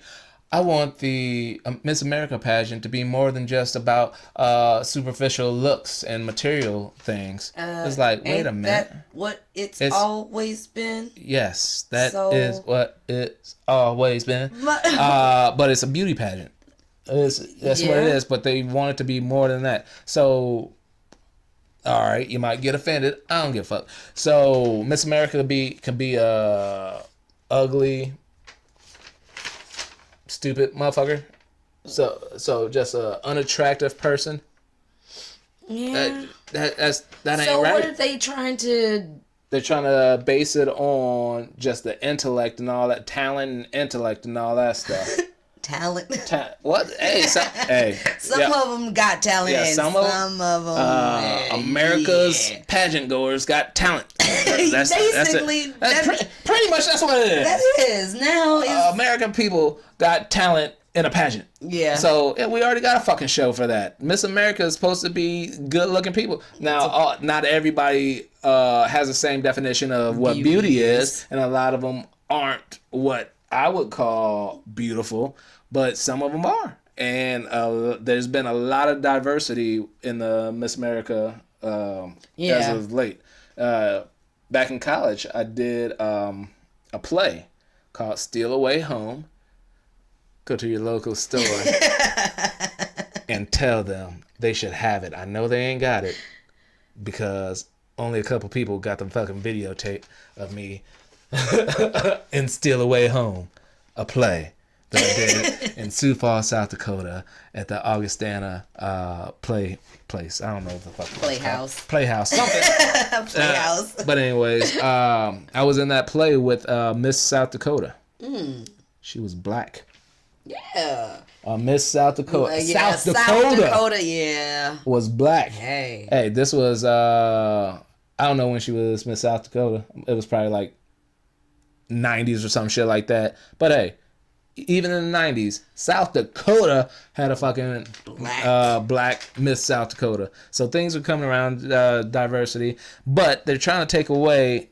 I want the Miss America pageant to be more than just about superficial looks and material things. It's like, wait a minute. That what it's always been? Yes, that is what it's always been. But it's a beauty pageant. That's what it is. But they want it to be more than that. So, all right, you might get offended. I don't give a fuck. So Miss America can be a ugly, stupid motherfucker. So just a unattractive person. Yeah. That ain't right. So what are they trying to? They're trying to base it on just the intellect and all that talent and intellect and all that stuff. Talent. What? Hey, some of them got talent. Yeah, and some of them. America's pageant goers got talent. That's Basically, pretty much that's what it is. That is now. American people got talent in a pageant. Yeah. So we already got a fucking show for that. Miss America is supposed to be good-looking people. Now, not everybody has the same definition of what beauty is, and a lot of them aren't what I would call beautiful, but some of them are. And there's been a lot of diversity in the Miss America as of late. Back in college, I did a play called Steal Away Home. Go to your local store and tell them they should have it. I know they ain't got it because only a couple people got the fucking videotape of me in Steal Away Home, a play that I did in Sioux Falls, South Dakota at the Augustana place. I don't know what the fuck. Playhouse. Something. Playhouse. But anyways, I was in that play with Miss South Dakota. She was black. Yeah. Miss South Dakota. South Dakota, yeah. Was black. Hey, this was I don't know when she was Miss South Dakota. It was probably like 90s or some shit like that. But hey, even in the 90s, South Dakota had a fucking black Miss South Dakota. So things are coming around, diversity, but they're trying to take away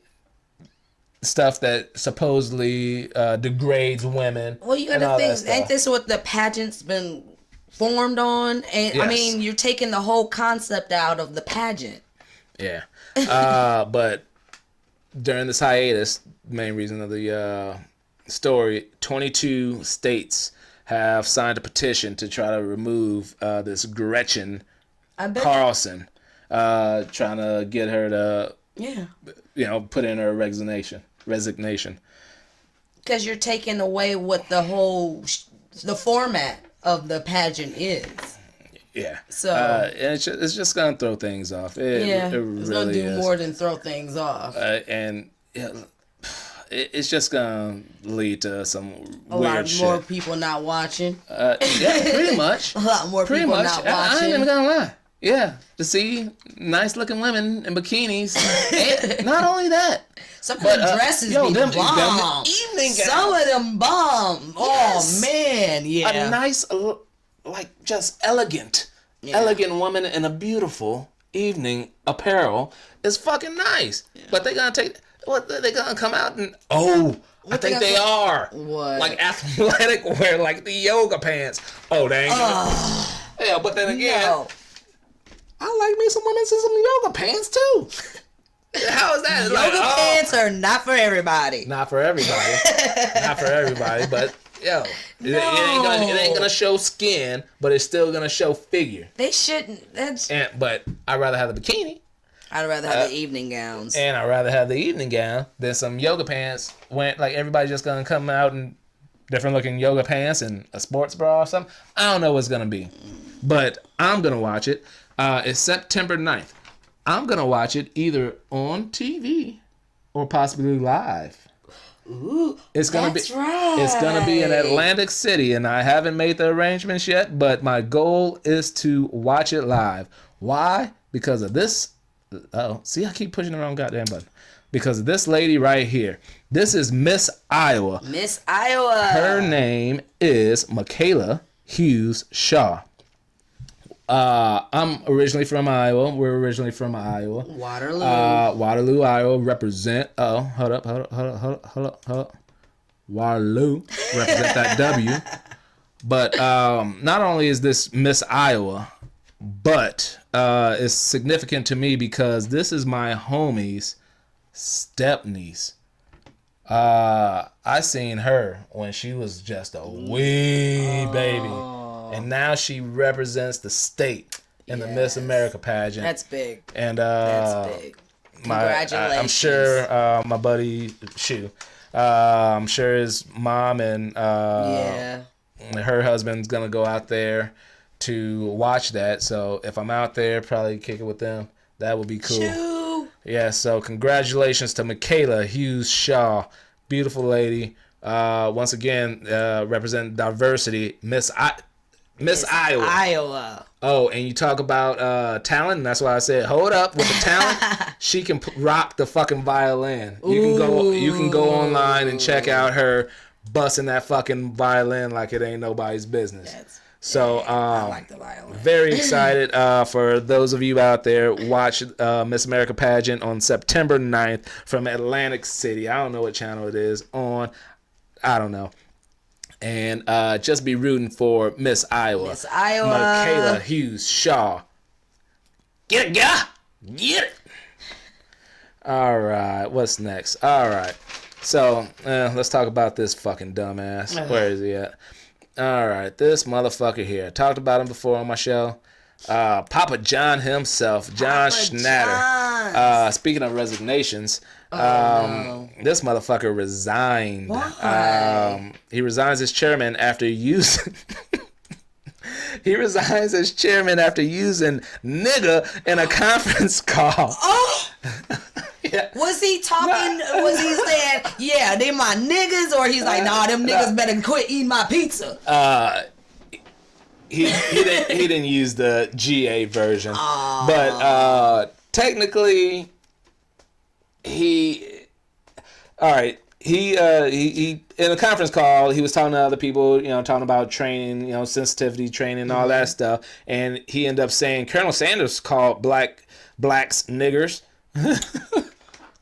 stuff that supposedly degrades women. Well, you gotta think, ain't this what the pageant's been formed on? And yes. I mean, you're taking the whole concept out of the pageant. Yeah. But during this hiatus, main reason of the story, 22 states have signed a petition to try to remove this Gretchen Carlson, trying to get her to, put in her resignation. Because you're taking away what the format of the pageant is. Yeah. So it's just gonna throw things off. It really it's gonna do more than throw things off. And it's just gonna lead to some a weird lot shit. More people not watching. Yeah, pretty much. A lot more people not watching. I ain't even gonna lie. Yeah, to see nice looking women in bikinis. And not only that, some of the dresses be bomb. Evening gowns. Some of them bomb. Yes. Oh man, yeah. A nice, like just elegant woman in a beautiful evening apparel is fucking nice. Yeah. But they gonna take. What they gonna come out and I think they are. What? Like athletic wear, like the yoga pants. Oh, they ain't gonna. Yeah, but then again. No. I like me some women in some yoga pants too. How is that? Yoga pants are not for everybody. Not for everybody. Not for everybody, but it ain't gonna show skin, but it's still gonna show figure. They shouldn't. But I'd rather have the bikini. I'd rather have the evening gowns. And I'd rather have the evening gown than some yoga pants. When like everybody's just gonna come out in different looking yoga pants and a sports bra or something. I don't know what's gonna be, but I'm gonna watch it. It's September 9th. I'm going to watch it either on TV or possibly live. Ooh, it's gonna that's right. It's going to be in Atlantic City, and I haven't made the arrangements yet, but my goal is to watch it live. Why? Because of this Oh, see, I keep pushing the wrong goddamn button. Because this lady right here, this is Miss Iowa. Miss Iowa. Her name is Michaela Hughes Shaw. I'm originally from Iowa. We're originally from Iowa. Waterloo, Iowa. Represent. Oh, hold up. Waterloo. Represent that W. But not only is this Miss Iowa, but it's significant to me because this is my homie's step-niece. I seen her when she was just a wee baby. And now she represents the state in the Miss America pageant. That's big. And that's big. Congratulations. I'm sure my buddy Shu, I'm sure his mom and her husband's gonna go out there to watch that. So if I'm out there, probably kick it with them. That would be cool. Shu. Yeah. So congratulations to Michaela Hughes Shaw, beautiful lady. Once again, representing diversity, Miss Iowa. Oh, and you talk about talent, and that's why I said, hold up with the talent. She can rock the fucking violin. You can go online and check out her busting that fucking violin like it ain't nobody's business. I like the violin. Very excited for those of you out there. Watch Miss America Pageant on September 9th from Atlantic City. I don't know what channel it is on. I don't know. And just be rooting for Miss Iowa. Miss Iowa. Michaela Hughes Shaw. Get it, get it. All right, what's next? All right, so let's talk about this fucking dumbass. Where is he at? All right, this motherfucker here. I talked about him before on my show. Papa John himself, John Schnatter. Speaking of resignations, this motherfucker resigned. He resigns as chairman after using. He resigns as chairman after using nigga in a conference call. Oh. Yeah. Was he talking? Was he saying, "Yeah, they my niggas," or he's like, "Nah, them niggas better quit eating my pizza"? He didn't use the GA version, but technically, he in a conference call, he was talking to other people, talking about training, sensitivity training and all that stuff, and he ended up saying Colonel Sanders called blacks niggers.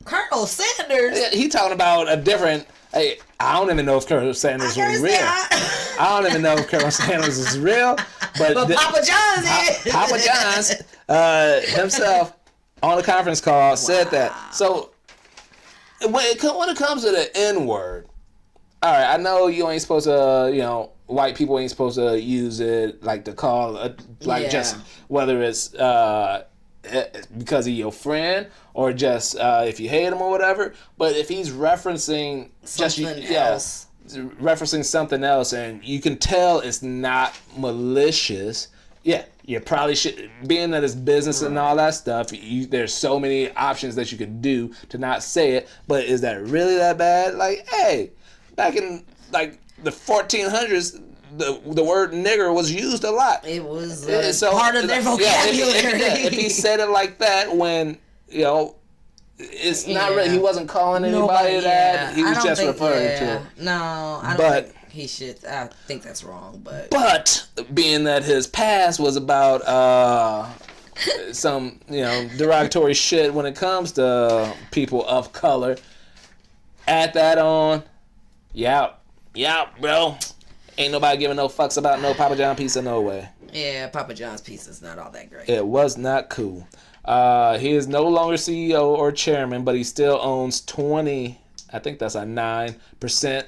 Colonel Sanders? Yeah, he talking about a different. Hey, I don't even know if Colonel Sanders was real. I don't even know if Colonel Sanders is real, but Papa John's is. Papa John's himself on a conference call said that. So when it comes to the N word, all right, I know you ain't supposed to, white people ain't supposed to use it like to call just whether it's because of your friend or just if you hate him or whatever. But if he's referencing referencing something else, and you can tell it's not malicious. Yeah, you probably should. Being that it's business and all that stuff, there's so many options that you could do to not say it. But is that really that bad? Like, hey, back in the 1400s. The word nigger was used a lot. It was part of their vocabulary. If he said it like that, when it's not really. He wasn't calling anybody that. He was just referring to it. No, I don't think he should. I think that's wrong. But being that his past was about some derogatory shit when it comes to people of color, add that on. Yeah, bro. Ain't nobody giving no fucks about no Papa John pizza, no way. Yeah, Papa John's pizza's not all that great. It was not cool. He is no longer CEO or chairman, but he still owns 20, I think that's 9%,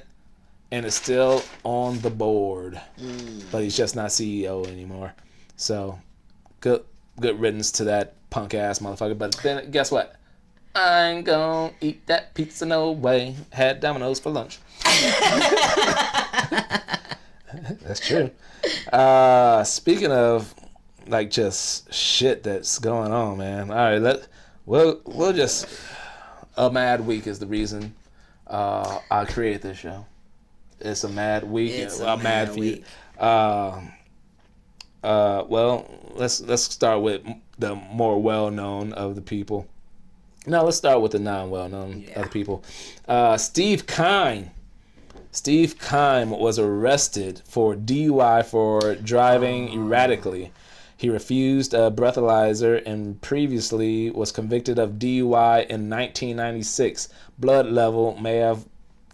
and is still on the board. But he's just not CEO anymore. So, good riddance to that punk ass motherfucker. But then, guess what? I ain't gonna eat that pizza no way. Had Domino's for lunch. That's true. Speaking of just shit that's going on, man. All right, we'll just a mad week is the reason I created this show. It's a mad week. It's a mad week. Well, let's start with the more well-known of the people. Now let's start with the non-well-known of the people. Steve Keim. Steve Keim was arrested for DUI for driving erratically. He refused a breathalyzer and previously was convicted of DUI in 1996. Blood level may have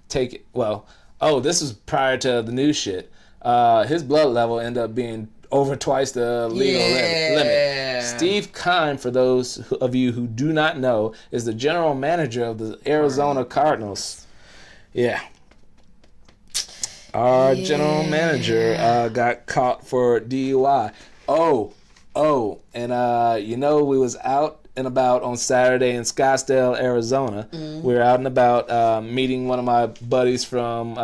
taken... Well, this was prior to the new shit. His blood level ended up being over twice the legal limit. Steve Keim, for those of you who do not know, is the general manager of the Arizona Cardinals. Yeah. Our general manager got caught for DUI. And we was out and about on Saturday in Scottsdale, Arizona. We were out and about meeting one of my buddies from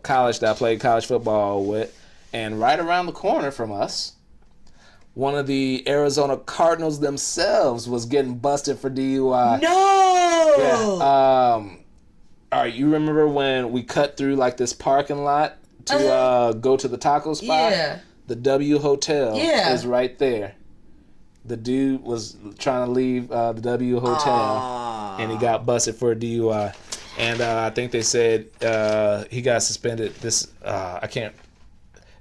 college that I played college football with. And right around the corner from us, one of the Arizona Cardinals themselves was getting busted for DUI. No! Yeah. All right, you remember when we cut through like this parking lot to go to the taco spot? Yeah. The W Hotel is right there. The dude was trying to leave the W Hotel, and he got busted for a DUI. And I think they said he got suspended. I can't.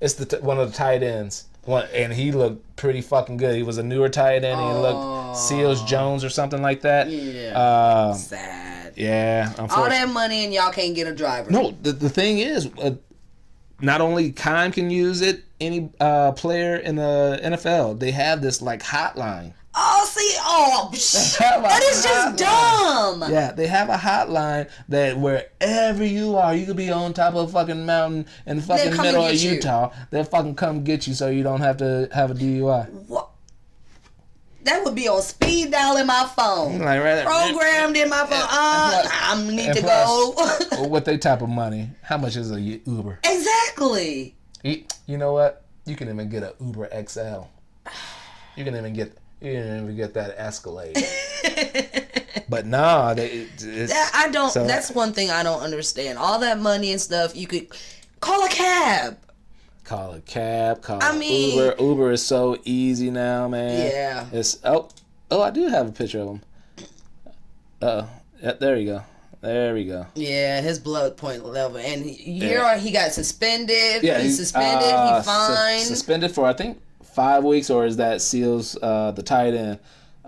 It's one of the tight ends. And he looked pretty fucking good. He was a newer tight end. He looked Seals Jones or something like that. Yeah. Sad. Yeah. All that money and y'all can't get a driver. No, the thing is, not only Keim can use it, any player in the NFL, they have this like hotline. That is just dumb. Yeah, they have a hotline that wherever you are, you could be on top of a fucking mountain in the fucking middle of Utah. They'll fucking come get you so you don't have to have a DUI. What? That would be on speed dial in my phone. Like right programmed in my phone. I need to go. What they type of money? How much is a Uber? Exactly. You know what? You can even get an Uber XL. You can even get that Escalade. But nah, that's one thing I don't understand. All that money and stuff, you could call a cab. Uber. Uber is so easy now, man. Yeah. It's I do have a picture of him. Yeah, there you go. Yeah, his blood point level, and he got suspended. Yeah, he's suspended. He fined. Suspended for I think 5 weeks, or is that Seals the tight end?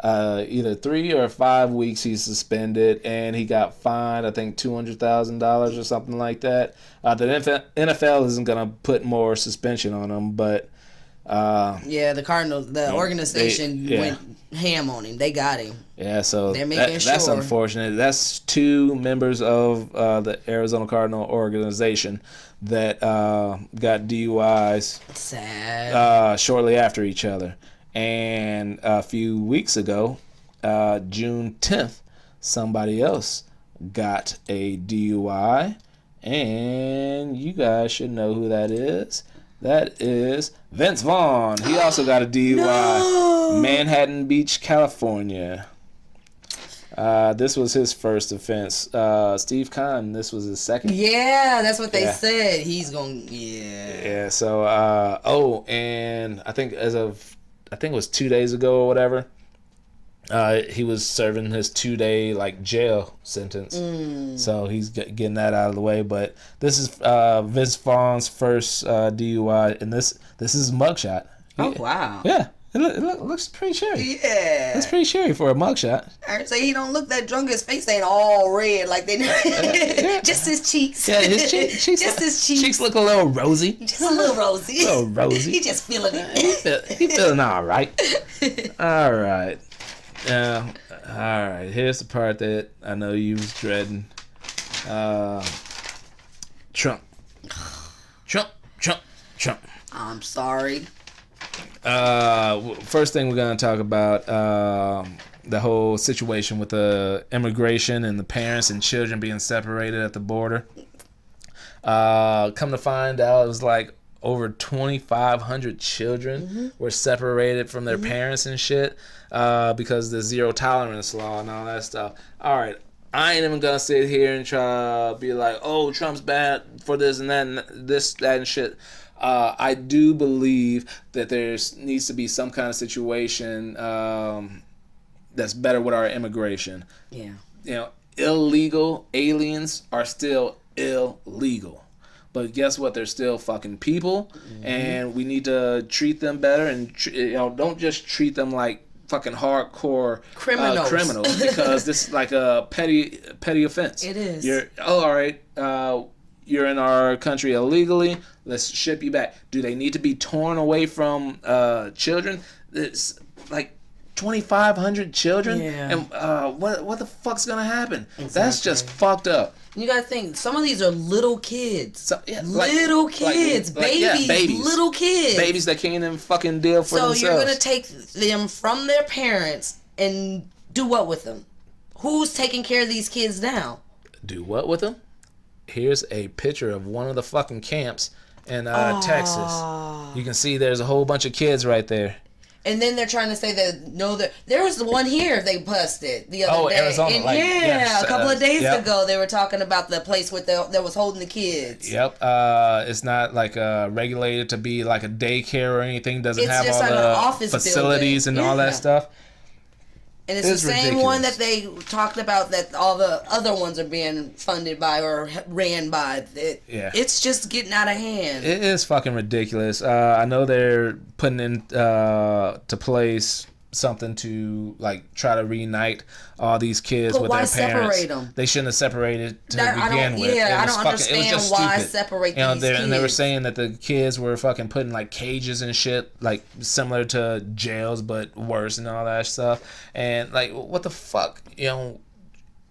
Either 3 or 5 weeks he's suspended, and he got fined I think $200,000 or something like that. The NFL isn't gonna put more suspension on him, but the Cardinals, the organization went ham on him. They got him. Yeah, so they're making sure. That's unfortunate. That's 2 members of the Arizona Cardinal organization that got DUIs. Sad. Shortly after each other. And a few weeks ago, June 10th, somebody else got a DUI, and you guys should know who that is. That is Vince Vaughn. He also got a DUI. No! Manhattan Beach, California. This was his first offense. Steve Keim, this was his second. Yeah, that's what they said. He's going, yeah. So, and I think it was 2 days ago or whatever, he was serving his 2-day jail sentence. So he's getting that out of the way. But this is Vince Vaughn's first DUI, and this is his mugshot. Wow. Yeah, it looks pretty cherry. Yeah, it's pretty cherry for a mugshot. I say he don't look that drunk. His face ain't all red like they. Just his cheeks. Yeah, his cheeks. Just his cheeks. Cheeks look a little rosy. Just a little rosy. A little rosy. He just feeling it. He feeling all right. All right. All right. Here's the part that I know you was dreading. Trump. I'm sorry. First thing we're gonna talk about the whole situation with the immigration and the parents and children being separated at the border. Come to find out, it was over 2,500 children were separated from their parents and shit because the zero tolerance law and all that stuff. All right, I ain't even gonna sit here and try to be like, oh, Trump's bad for this and that and this, that and shit. I do believe that needs to be some kind of situation that's better with our immigration. Yeah. You know, illegal aliens are still illegal. But guess what? They're still fucking people, and we need to treat them better. And don't just treat them like fucking hardcore criminals because this is like a petty offense. It is. All right. You're in our country illegally. Let's ship you back. Do they need to be torn away from children? It's like 2,500 children, and what the fuck's gonna happen? Exactly. That's just fucked up. You gotta think, some of these are little kids. Babies, little kids, babies that can't even fucking deal for themselves. So you're gonna take them from their parents and do what with them? Who's taking care of these kids now? Do what with them? Here's a picture of one of the fucking camps in Texas. You can see there's a whole bunch of kids right there. And then they're trying to say that there was the one here they busted the other day. Arizona. And a couple of days ago they were talking about the place that was holding the kids. Yep. It's not like regulated to be like a daycare or anything. Doesn't have all the office facilities building. And all that stuff. And it's the same ridiculous. One that they talked about that all the other ones are being funded by or ran by. It's just getting out of hand. It is fucking ridiculous. I know they're putting into place something to like try to reunite all these kids with their parents. Separate them? They shouldn't have separated to begin with. I don't understand why separate these kids. And they were saying that the kids were fucking put in like cages and shit, like similar to jails but worse and all that stuff. And like, what the fuck,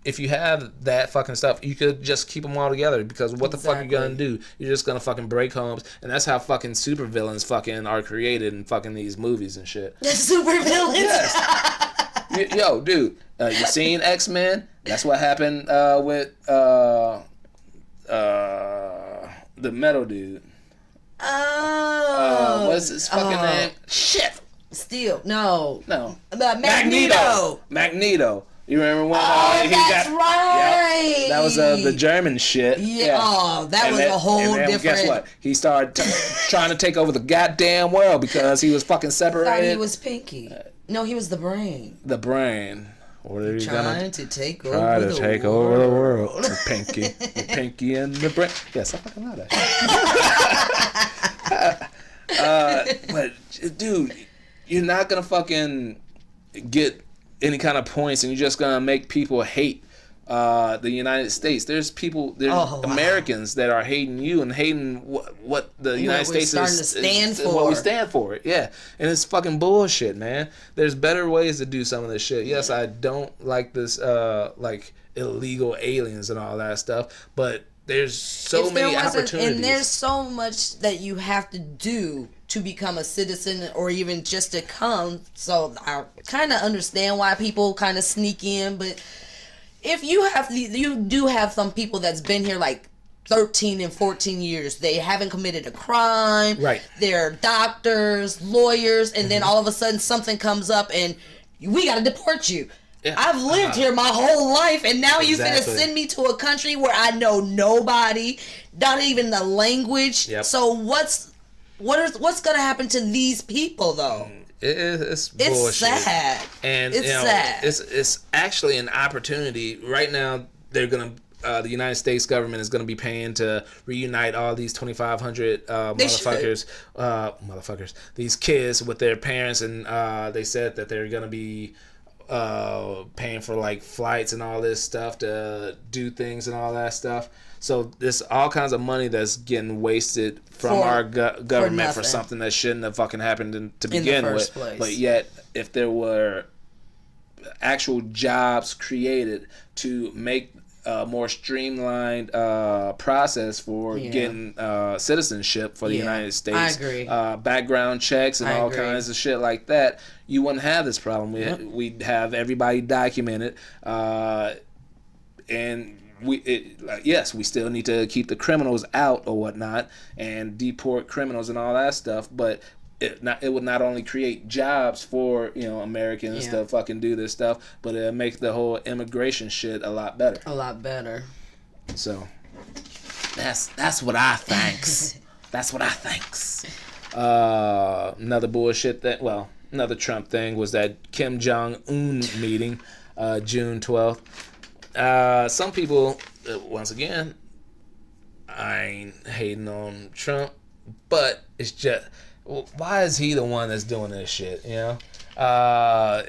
if you have that fucking stuff, you could just keep them all together because what the fuck are you gonna do? You're just gonna fucking break homes, and that's how fucking supervillains fucking are created in fucking these movies and shit. Supervillains? Yes. Yo, dude, you seen X-Men? That's what happened with the metal dude. Oh. What's his fucking name? Shit. Steel. No. Magneto. You remember when he got... right. Yep, that was the German shit. Yeah. Oh, that was a whole different... Guess what? He started trying to take over the goddamn world because he was fucking separated. I thought he was Pinky. No, he was the Brain. The Brain. What are you trying to take over the world? Pinky and the Brain. Yes, I fucking know that. But dude, you're not gonna fucking get any kind of points, and you're just gonna make people hate the United States. There's Americans that are hating you and hating what the United States is what we stand for. Yeah, and it's fucking bullshit, man. There's better ways to do some of this shit. Yes, I don't like this like illegal aliens and all that stuff, but there's so many opportunities. And there's so much that you have to do to become a citizen or even just to come. So I kind of understand why people kind of sneak in, but if you do have some people that's been here like 13 and 14 years, they haven't committed a crime. Right. They're doctors, lawyers, and then all of a sudden something comes up and we got to deport you. Yeah. I've lived here my whole life, and now you're going to send me to a country where I know nobody, not even the language. Yep. So what's going to happen to these people, though? It's bullshit. It's sad. And it's sad. It's actually an opportunity right now. They're gonna the United States government is gonna be paying to reunite all these 2,500 motherfuckers, these kids with their parents, and they said that they're gonna be paying for like flights and all this stuff to do things and all that stuff. So there's all kinds of money that's getting wasted from our government for something that shouldn't have fucking happened to begin with. Place. But yet, if there were actual jobs created to make a more streamlined process for getting citizenship for the United States, I agree. Background checks and all kinds of shit like that, you wouldn't have this problem. We'd have everybody documented, and yes, we still need to keep the criminals out or whatnot and deport criminals and all that stuff, but it would not only create jobs for Americans to fucking do this stuff, but it'll make the whole immigration shit a lot better. A lot better. So that's what I thinks. That's what I thinks. Another bullshit another Trump thing was that Kim Jong-un meeting, June 12th. Some people, once again, I ain't hating on Trump, but it's just, why is he the one that's doing this shit, you know?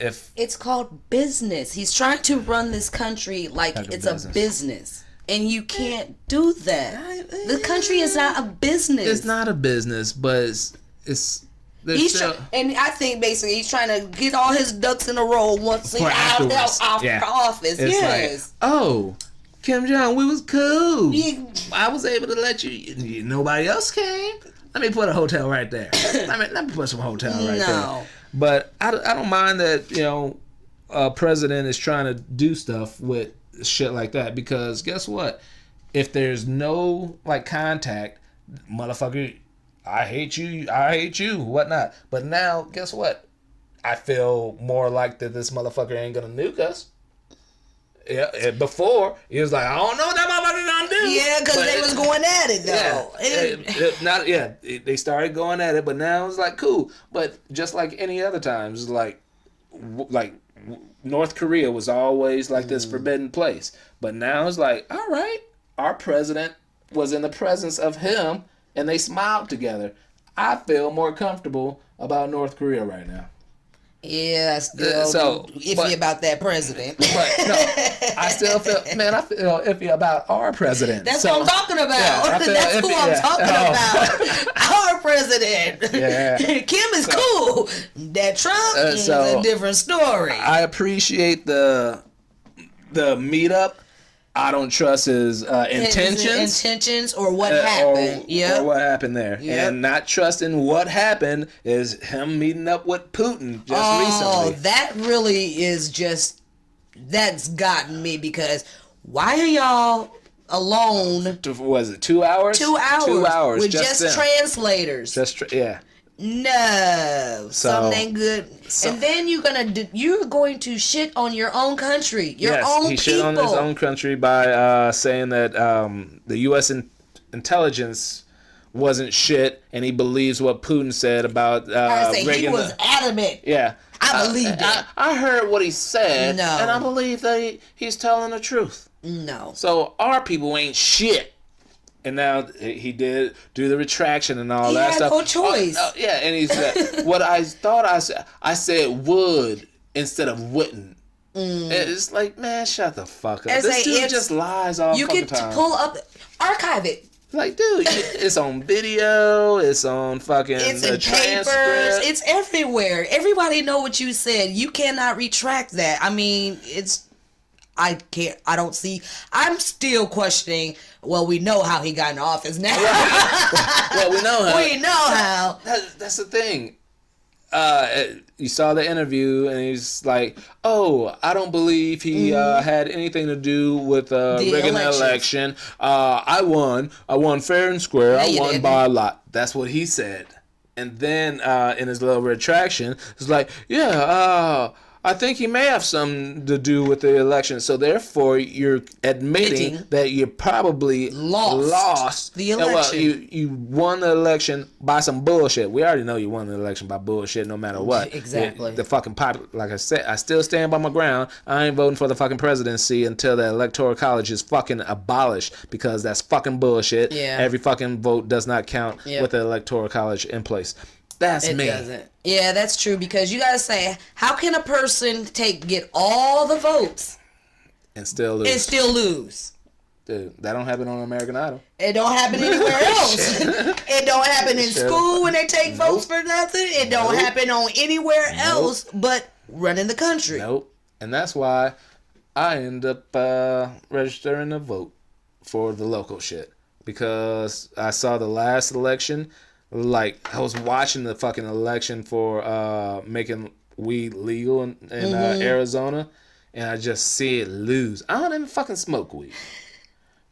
If it's called business. He's trying to run this country like it's a business. And you can't do that. The country is not a business. It's not a business, but it's and I think basically he's trying to get all his ducks in a row once he's out of office. It's yes. Like, oh, Kim Jong, we was cool. I was able to let you. Nobody else came. Let me put a hotel right there. let me put some hotel right there. But I don't mind that, you know, a president is trying to do stuff with shit like that, because guess what? If there's no like contact, motherfucker, I hate you, whatnot. But now, guess what? I feel more like that this motherfucker ain't gonna nuke us. Yeah, before he was like, I don't know what that motherfucker gonna do. Yeah, because they was going at it though. They started going at it, but now it's like cool. But just like any other times, like North Korea was always like this forbidden place, but now it's like, all right, our president was in the presence of him, and they smiled together. I feel more comfortable about North Korea right now. Yeah, I still iffy about that president. But no, I still feel iffy about our president. That's what I'm talking about. Yeah, that's who I'm talking about. Our president. Yeah. Kim is cool. That Trump is a different story. I appreciate the meetup. I don't trust his intentions or what happened. Or what happened there. Yep. And not trusting what happened is him meeting up with Putin recently. That really is that's gotten me, because why are y'all alone? Was it 2 hours? 2 hours. 2 hours. With just translators. Yeah. No, something ain't good. And then you're going to shit on your own country, your own people. He shit on his own country by saying that the U.S. intelligence wasn't shit, and he believes what Putin said about Reagan. He was adamant. Yeah, I believed it. I heard what he said, no, and I believe that he's telling the truth. No, so our people ain't shit. And now he did do the retraction and all that stuff. He had no choice. And he said, what I thought I said would instead of wouldn't. It's like, man, shut the fuck up. This dude just lies all fucking time. You can pull up, archive it. Like, dude, it's on video, it's on fucking it's in transcript. Papers, it's everywhere. Everybody know what you said. You cannot retract that. I mean, I don't see. I'm still questioning. Well, we know how he got in office now. Well, we know how. We know how. That's the thing. You saw the interview, and he's like, "Oh, I don't believe he had anything to do with the Reagan election. I won fair and square. I won by a lot." That's what he said. And then in his little retraction, it's like, "Yeah, I think he may have something to do with the election." So therefore, you're admitting that you probably lost the election. Well, you won the election by some bullshit. We already know you won the election by bullshit, no matter what. Exactly. The fucking like I said, I still stand by my ground. I ain't voting for the fucking presidency until the electoral college is fucking abolished, because that's fucking bullshit. Yeah. Every fucking vote does not count with the electoral college in place. It doesn't. Yeah, that's true, because you gotta say, how can a person get all the votes and still lose? Dude, that don't happen on American Idol. It don't happen anywhere else. It don't happen in school when they take votes for nothing. It don't happen on anywhere else but running the country. Nope. And that's why I end up registering to vote for the local shit, because I saw the last election. Like, I was watching the fucking election for making weed legal in Arizona, and I just see it lose. I don't even fucking smoke weed,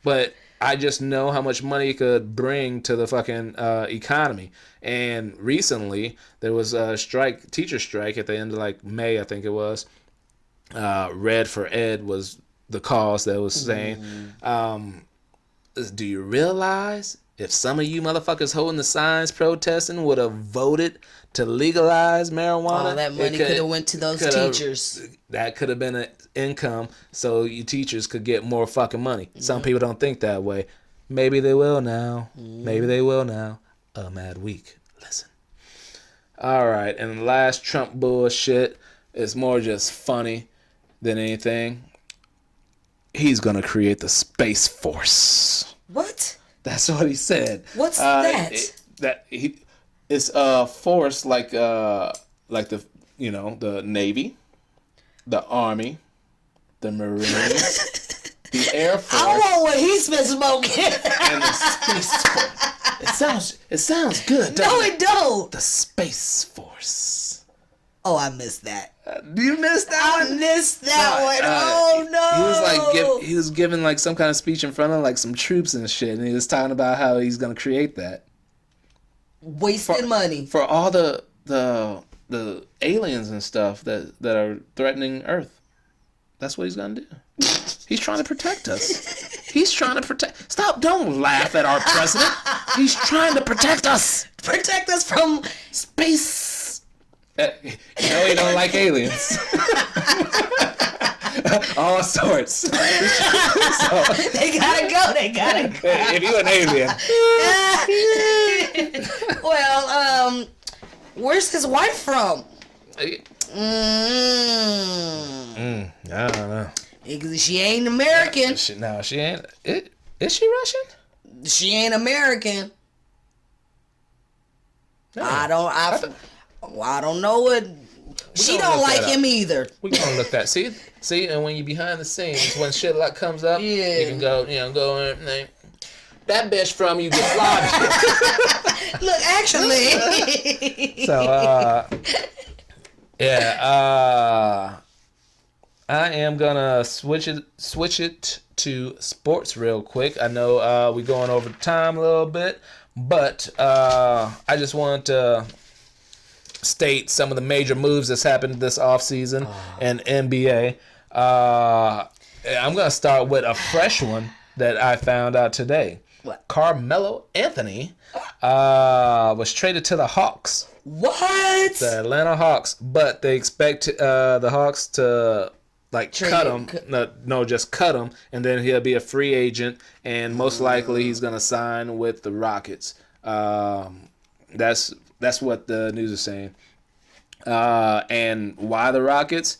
but I just know how much money it could bring to the fucking economy. And recently, there was a teacher strike at the end of like May, I think it was. Red for Ed was the cause that was saying, do you realize if some of you motherfuckers holding the signs protesting would have voted to legalize marijuana, all that money could have went to those teachers. That could have been an income so you teachers could get more fucking money. Some people don't think that way. Maybe they will now. Maybe they will now. A mad week. Listen. All right, and the last Trump bullshit is more just funny than anything. He's gonna create the Space Force. What? That's what he said. What's that? It's a force like the the Navy, the Army, the Marines, the Air Force. I want what he's been smoking. And the Space Force. It sounds good. No, it don't. The Space Force. Oh, I missed that. Do you miss that one? I missed that one. Oh no! He was giving like some kind of speech in front of like some troops and shit, and he was talking about how he's gonna create that. Wasting money for all the aliens and stuff that are threatening Earth. That's what he's gonna do. He's trying to protect us. He's trying to protect. Stop! Don't laugh at our president. He's trying to protect us. Protect us from space. You know he don't like aliens. All sorts. So, they gotta go. If you an alien. Well, where's his wife from? I don't know. She ain't American. No, she ain't. Is she Russian? She ain't American. No. I don't know what. She don't like him either. We gonna look that. See, and when you behind the scenes, when shit like comes up, you can go in. That bitch from Yugoslavia. Look, actually. So, I am gonna switch it to sports real quick. I know we're going over time a little bit, but I just want to state some of the major moves that's happened this offseason in NBA. I'm going to start with a fresh one that I found out today. What? Carmelo Anthony was traded to the Hawks. What? The Atlanta Hawks, but they expect the Hawks to cut him. No, just cut him, and then he'll be a free agent, and most likely he's going to sign with the Rockets. That's what the news is saying. And why the Rockets?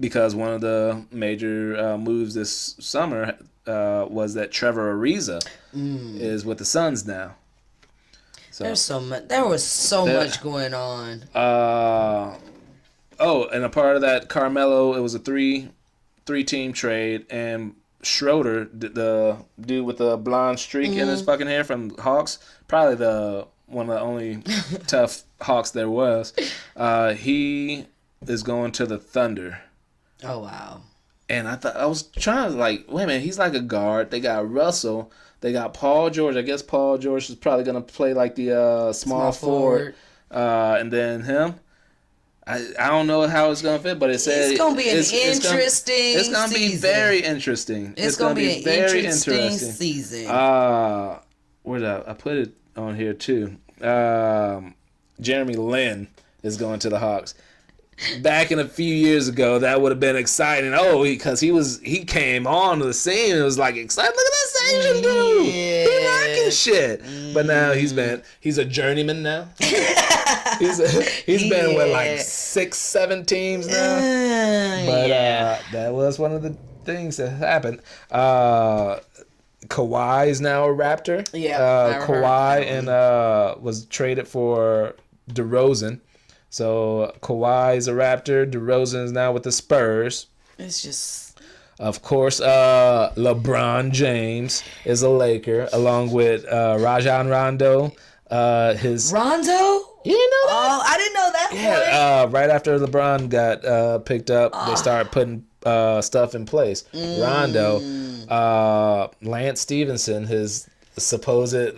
Because one of the major moves this summer was that Trevor Ariza is with the Suns now. So there was so much going on. And a part of that, Carmelo, it was a three-team trade, and Schroeder, the dude with the blonde streak in his fucking hair from Hawks, probably one of the only tough Hawks there was. He is going to the Thunder. Oh wow! And I was trying to wait a minute, he's like a guard. They got Russell. They got Paul George. I guess Paul George is probably gonna play like the small forward. And then him. I don't know how it's gonna fit, but it said it's gonna be interesting. It's gonna be very interesting. It's gonna be an very interesting season. Where did I put it on here too? Jeremy Lin is going to the Hawks. Back in a few years ago, that would have been exciting. Because he came on the scene and it was exciting. Look at this Asian dude. He's rocking shit. But now he's a journeyman now. He's been with 6-7 teams now. But that was one of the things that happened. Kawhi is now a Raptor. Yeah. Kawhi was traded for DeRozan. So Kawhi is a Raptor. DeRozan is now with the Spurs. It's just... Of course, LeBron James is a Laker, along with Rajon Rondo. Rondo? You didn't know that? Oh, I didn't know that. Yeah, right after LeBron got picked up, they started putting stuff in place. Rondo, Lance Stevenson, his supposed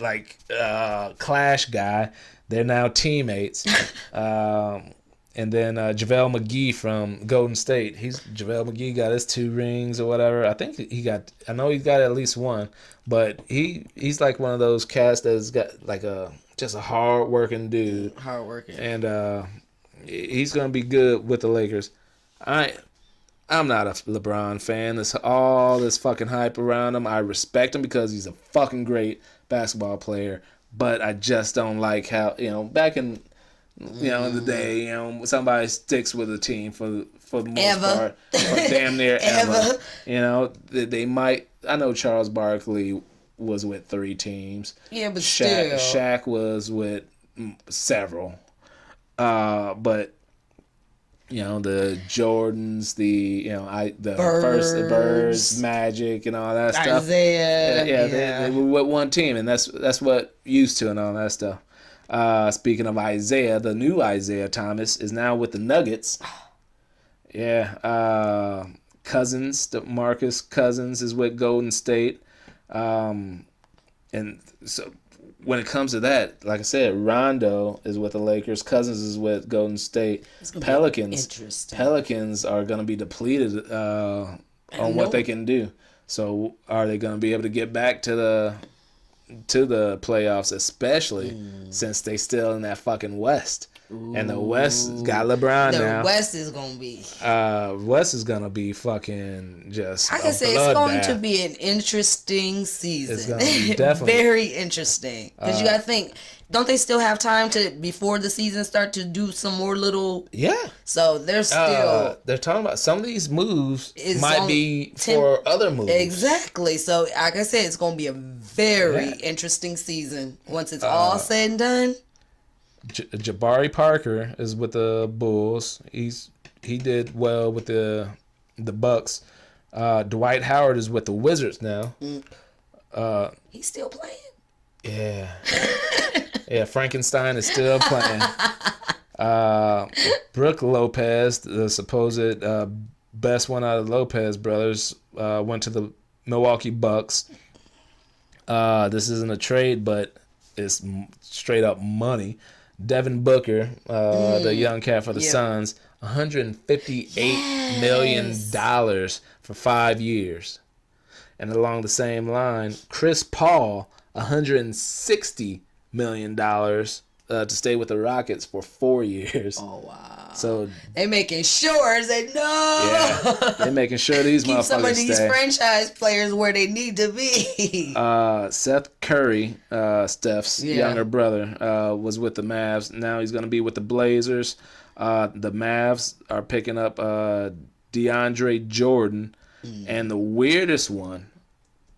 Clash guy, they're now teammates. And And then JaVale McGee from Golden State. JaVale McGee got his 2 rings or whatever. I think I know he's got at least 1, but he's like one of those cats that's got like just a hard working dude. Hard working. And he's gonna be good with the Lakers. I'm not a LeBron fan. There's all this fucking hype around him. I respect him because he's a fucking great basketball player, but I just don't like how, back in in the day, somebody sticks with a team for the most part, or damn near ever. They might. I know Charles Barkley was with 3 teams. Yeah, but Shaq was with several. But the Jordans, the Birds, Magic, and all that stuff. Isaiah, they were with one team, and that's what used to and all that stuff. Speaking of Isaiah, the new Isaiah Thomas is now with the Nuggets. Yeah, Marcus Cousins is with Golden State, and so when it comes to that, like I said, Rondo is with the Lakers, Cousins is with Golden State. Pelicans are going to be depleted on what they can do. So are they going to be able to get back to the playoffs, especially since they still in that fucking West? Ooh. And the West got LeBron now. The West is gonna be. West is gonna be fucking just. I can say it's going to be an interesting season. It's gonna be definitely very interesting because you gotta think. Don't they still have time to before the season start to do some more little? Yeah. So they're still. They're talking about some of these moves might be for other moves. Exactly. So like I said, it's gonna be a very interesting season once it's all said and done. Jabari Parker is with the Bulls. He did well with the Bucks. Dwight Howard is with the Wizards now. He's still playing. Yeah. Yeah, Frankenstein is still playing. Brooke Lopez, the supposed best one out of the Lopez brothers, went to the Milwaukee Bucks. This isn't a trade, but it's straight up money. Devin Booker, the young cat for the Suns, $158 million for 5 years. And along the same line, Chris Paul, $160 million to stay with the Rockets for 4 years. Oh, wow. So they making sure. Yeah, they making sure these keep motherfuckers some of these stay. Franchise players where they need to be. Seth Curry, Steph's younger brother, was with the Mavs. Now he's going to be with the Blazers. The Mavs are picking up DeAndre Jordan. And the weirdest one,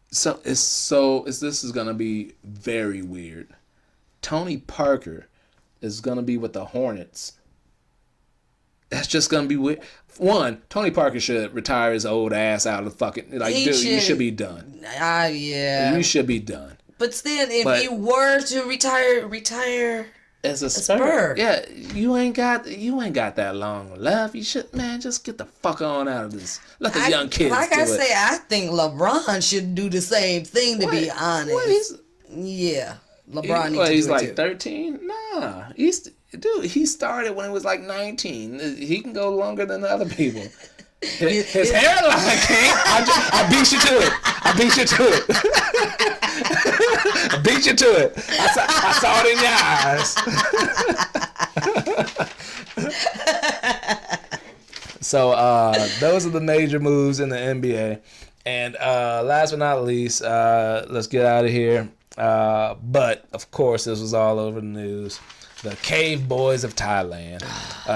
this is going to be very weird. Tony Parker is going to be with the Hornets. That's just going to be weird. One, Tony Parker should retire his old ass out of the fucking... you should be done. Yeah. You should be done. But still, if you were to retire... As a Spur. Yeah, you ain't got that long left. You should, just get the fuck on out of this. Let the young kids do it. I think LeBron should do the same thing, to be honest. Yeah. LeBron needs to do it he's too. like 13? Nah. He started when he was like 19. He can go longer than the other people. His hairline came. I beat you to it. I beat you to it. I saw it in your eyes. So those are the major moves in the NBA. And last but not least, let's get out of here. But of course, this was all over the news. The cave boys of Thailand.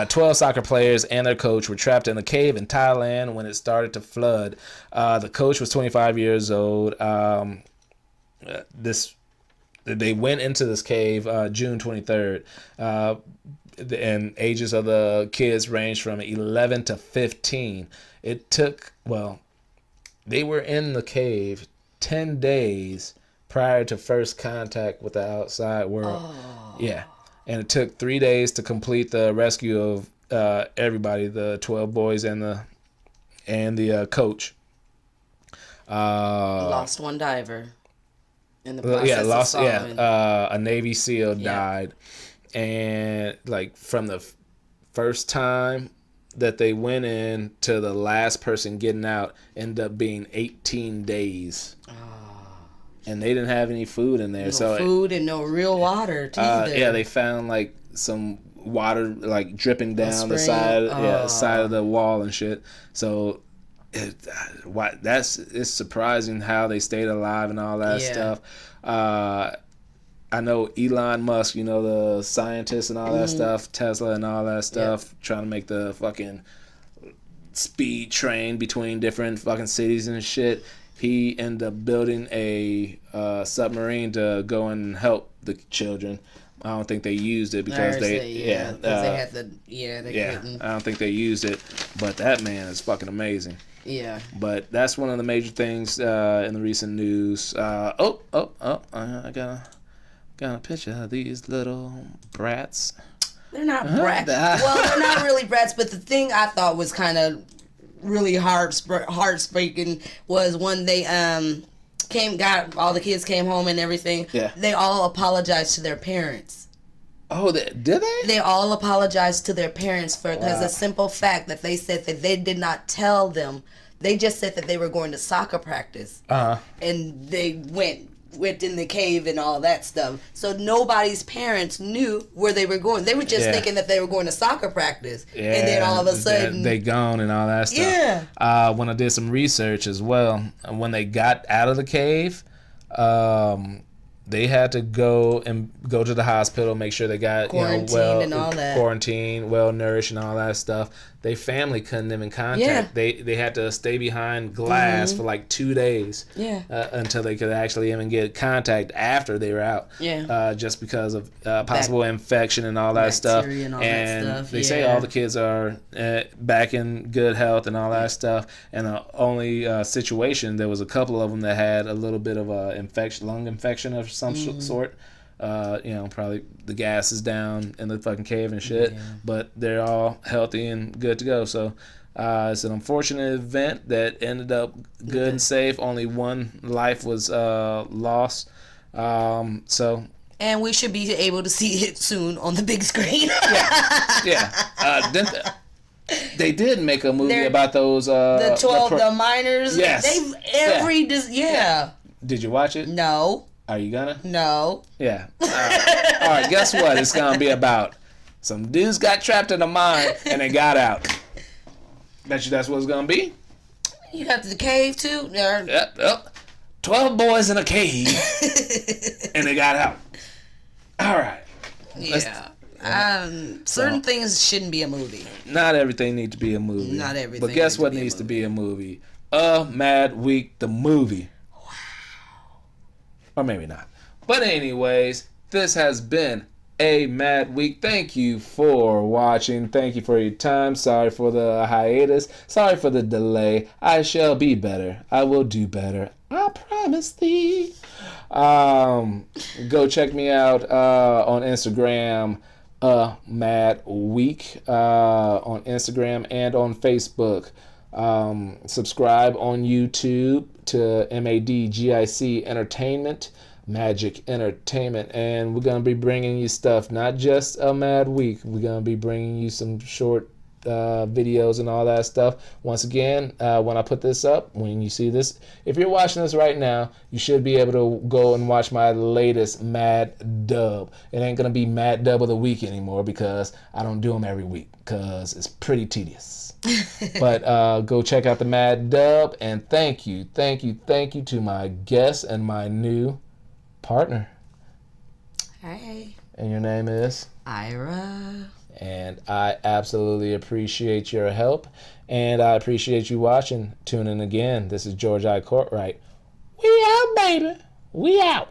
12 soccer players and their coach were trapped in a cave in Thailand when it started to flood. The coach was 25 years old. They went into this cave June 23rd. And ages of the kids ranged from 11 to 15. They were in the cave 10 days prior to first contact with the outside world. Oh. Yeah. And it took 3 days to complete the rescue of everybody, the 12 boys and the coach. Lost one diver in the process of solving. A Navy SEAL died, and from the first time that they went in to the last person getting out ended up being 18 days. And they didn't have any food in there. No food and no real water either. Yeah, they found like some water like dripping down the side of the wall and shit. So it's surprising how they stayed alive and all that stuff. I know Elon Musk, the scientist and all that stuff, Tesla and all that stuff, trying to make the fucking speed train between different fucking cities and shit. He ended up building a submarine to go and help the children. I don't think they used it because they had the couldn't. I don't think they used it, but that man is fucking amazing. Yeah. But that's one of the major things in the recent news. I got a picture of these little brats. They're not brats. Well, they're not really brats, but the thing I thought was kind of really heartbreaking was when they got all the kids came home and everything. Yeah. They all apologized to their parents. Oh, did they? They all apologized to their parents because the simple fact that they said that they did not tell them. They just said that they were going to soccer practice. And they went in the cave and all that stuff. So nobody's parents knew where they were going. They were just thinking that they were going to soccer practice. Yeah, and then all of a sudden they gone and all that stuff. Yeah. When I did some research as well, when they got out of the cave, they had to go to the hospital, make sure they got quarantined, well nourished and all that stuff. Their family couldn't even contact. They had to stay behind glass for like 2 days. Until they could actually even get contact after they were out. Just because of possible infection and all that stuff. And they say all the kids are back in good health and all that stuff. And the only situation, there was a couple of them that had a little bit of a lung infection of some sort. Probably the gas is down in the fucking cave and shit, but they're all healthy and good to go. So it's an unfortunate event that ended up good and safe. Only one life was lost. And we should be able to see it soon on the big screen. They did make a movie about those the 12 the miners. Yes. Did you watch it? No. Are you gonna? No. Yeah. All right, guess what it's gonna be about? Some dudes got trapped in a mine and they got out. Bet you that's what it's gonna be? You got the cave too? Yep. 12 boys in a cave and they got out. All right. Certain things shouldn't be a movie. Not everything needs to be a movie. Not everything. But guess what needs to be a movie? A Mad Week, the movie. Or maybe not. But anyways, this has been a Mad Week. Thank you for watching. Thank you for your time. Sorry for the hiatus. Sorry for the delay. I shall be better. I will do better. I promise thee. Go check me out on Instagram. Mad Week on Instagram and on Facebook. Subscribe on YouTube to MADGIC Entertainment, Magic Entertainment, and we're going to be bringing you stuff, not just a Mad Week. We're going to be bringing you some short videos and all that stuff. Once again, when I put this up, when you see this, if you're watching this right now, you should be able to go and watch my latest Mad Dub. It ain't going to be Mad Dub of the Week anymore because I don't do them every week because it's pretty tedious. But go check out the Mad Dub, and thank you to my guest and my new partner. Hey. And your name is? Ira. And I absolutely appreciate your help, and I appreciate you watching. Tune in again. This is George I. Cortright. We out, baby. We out.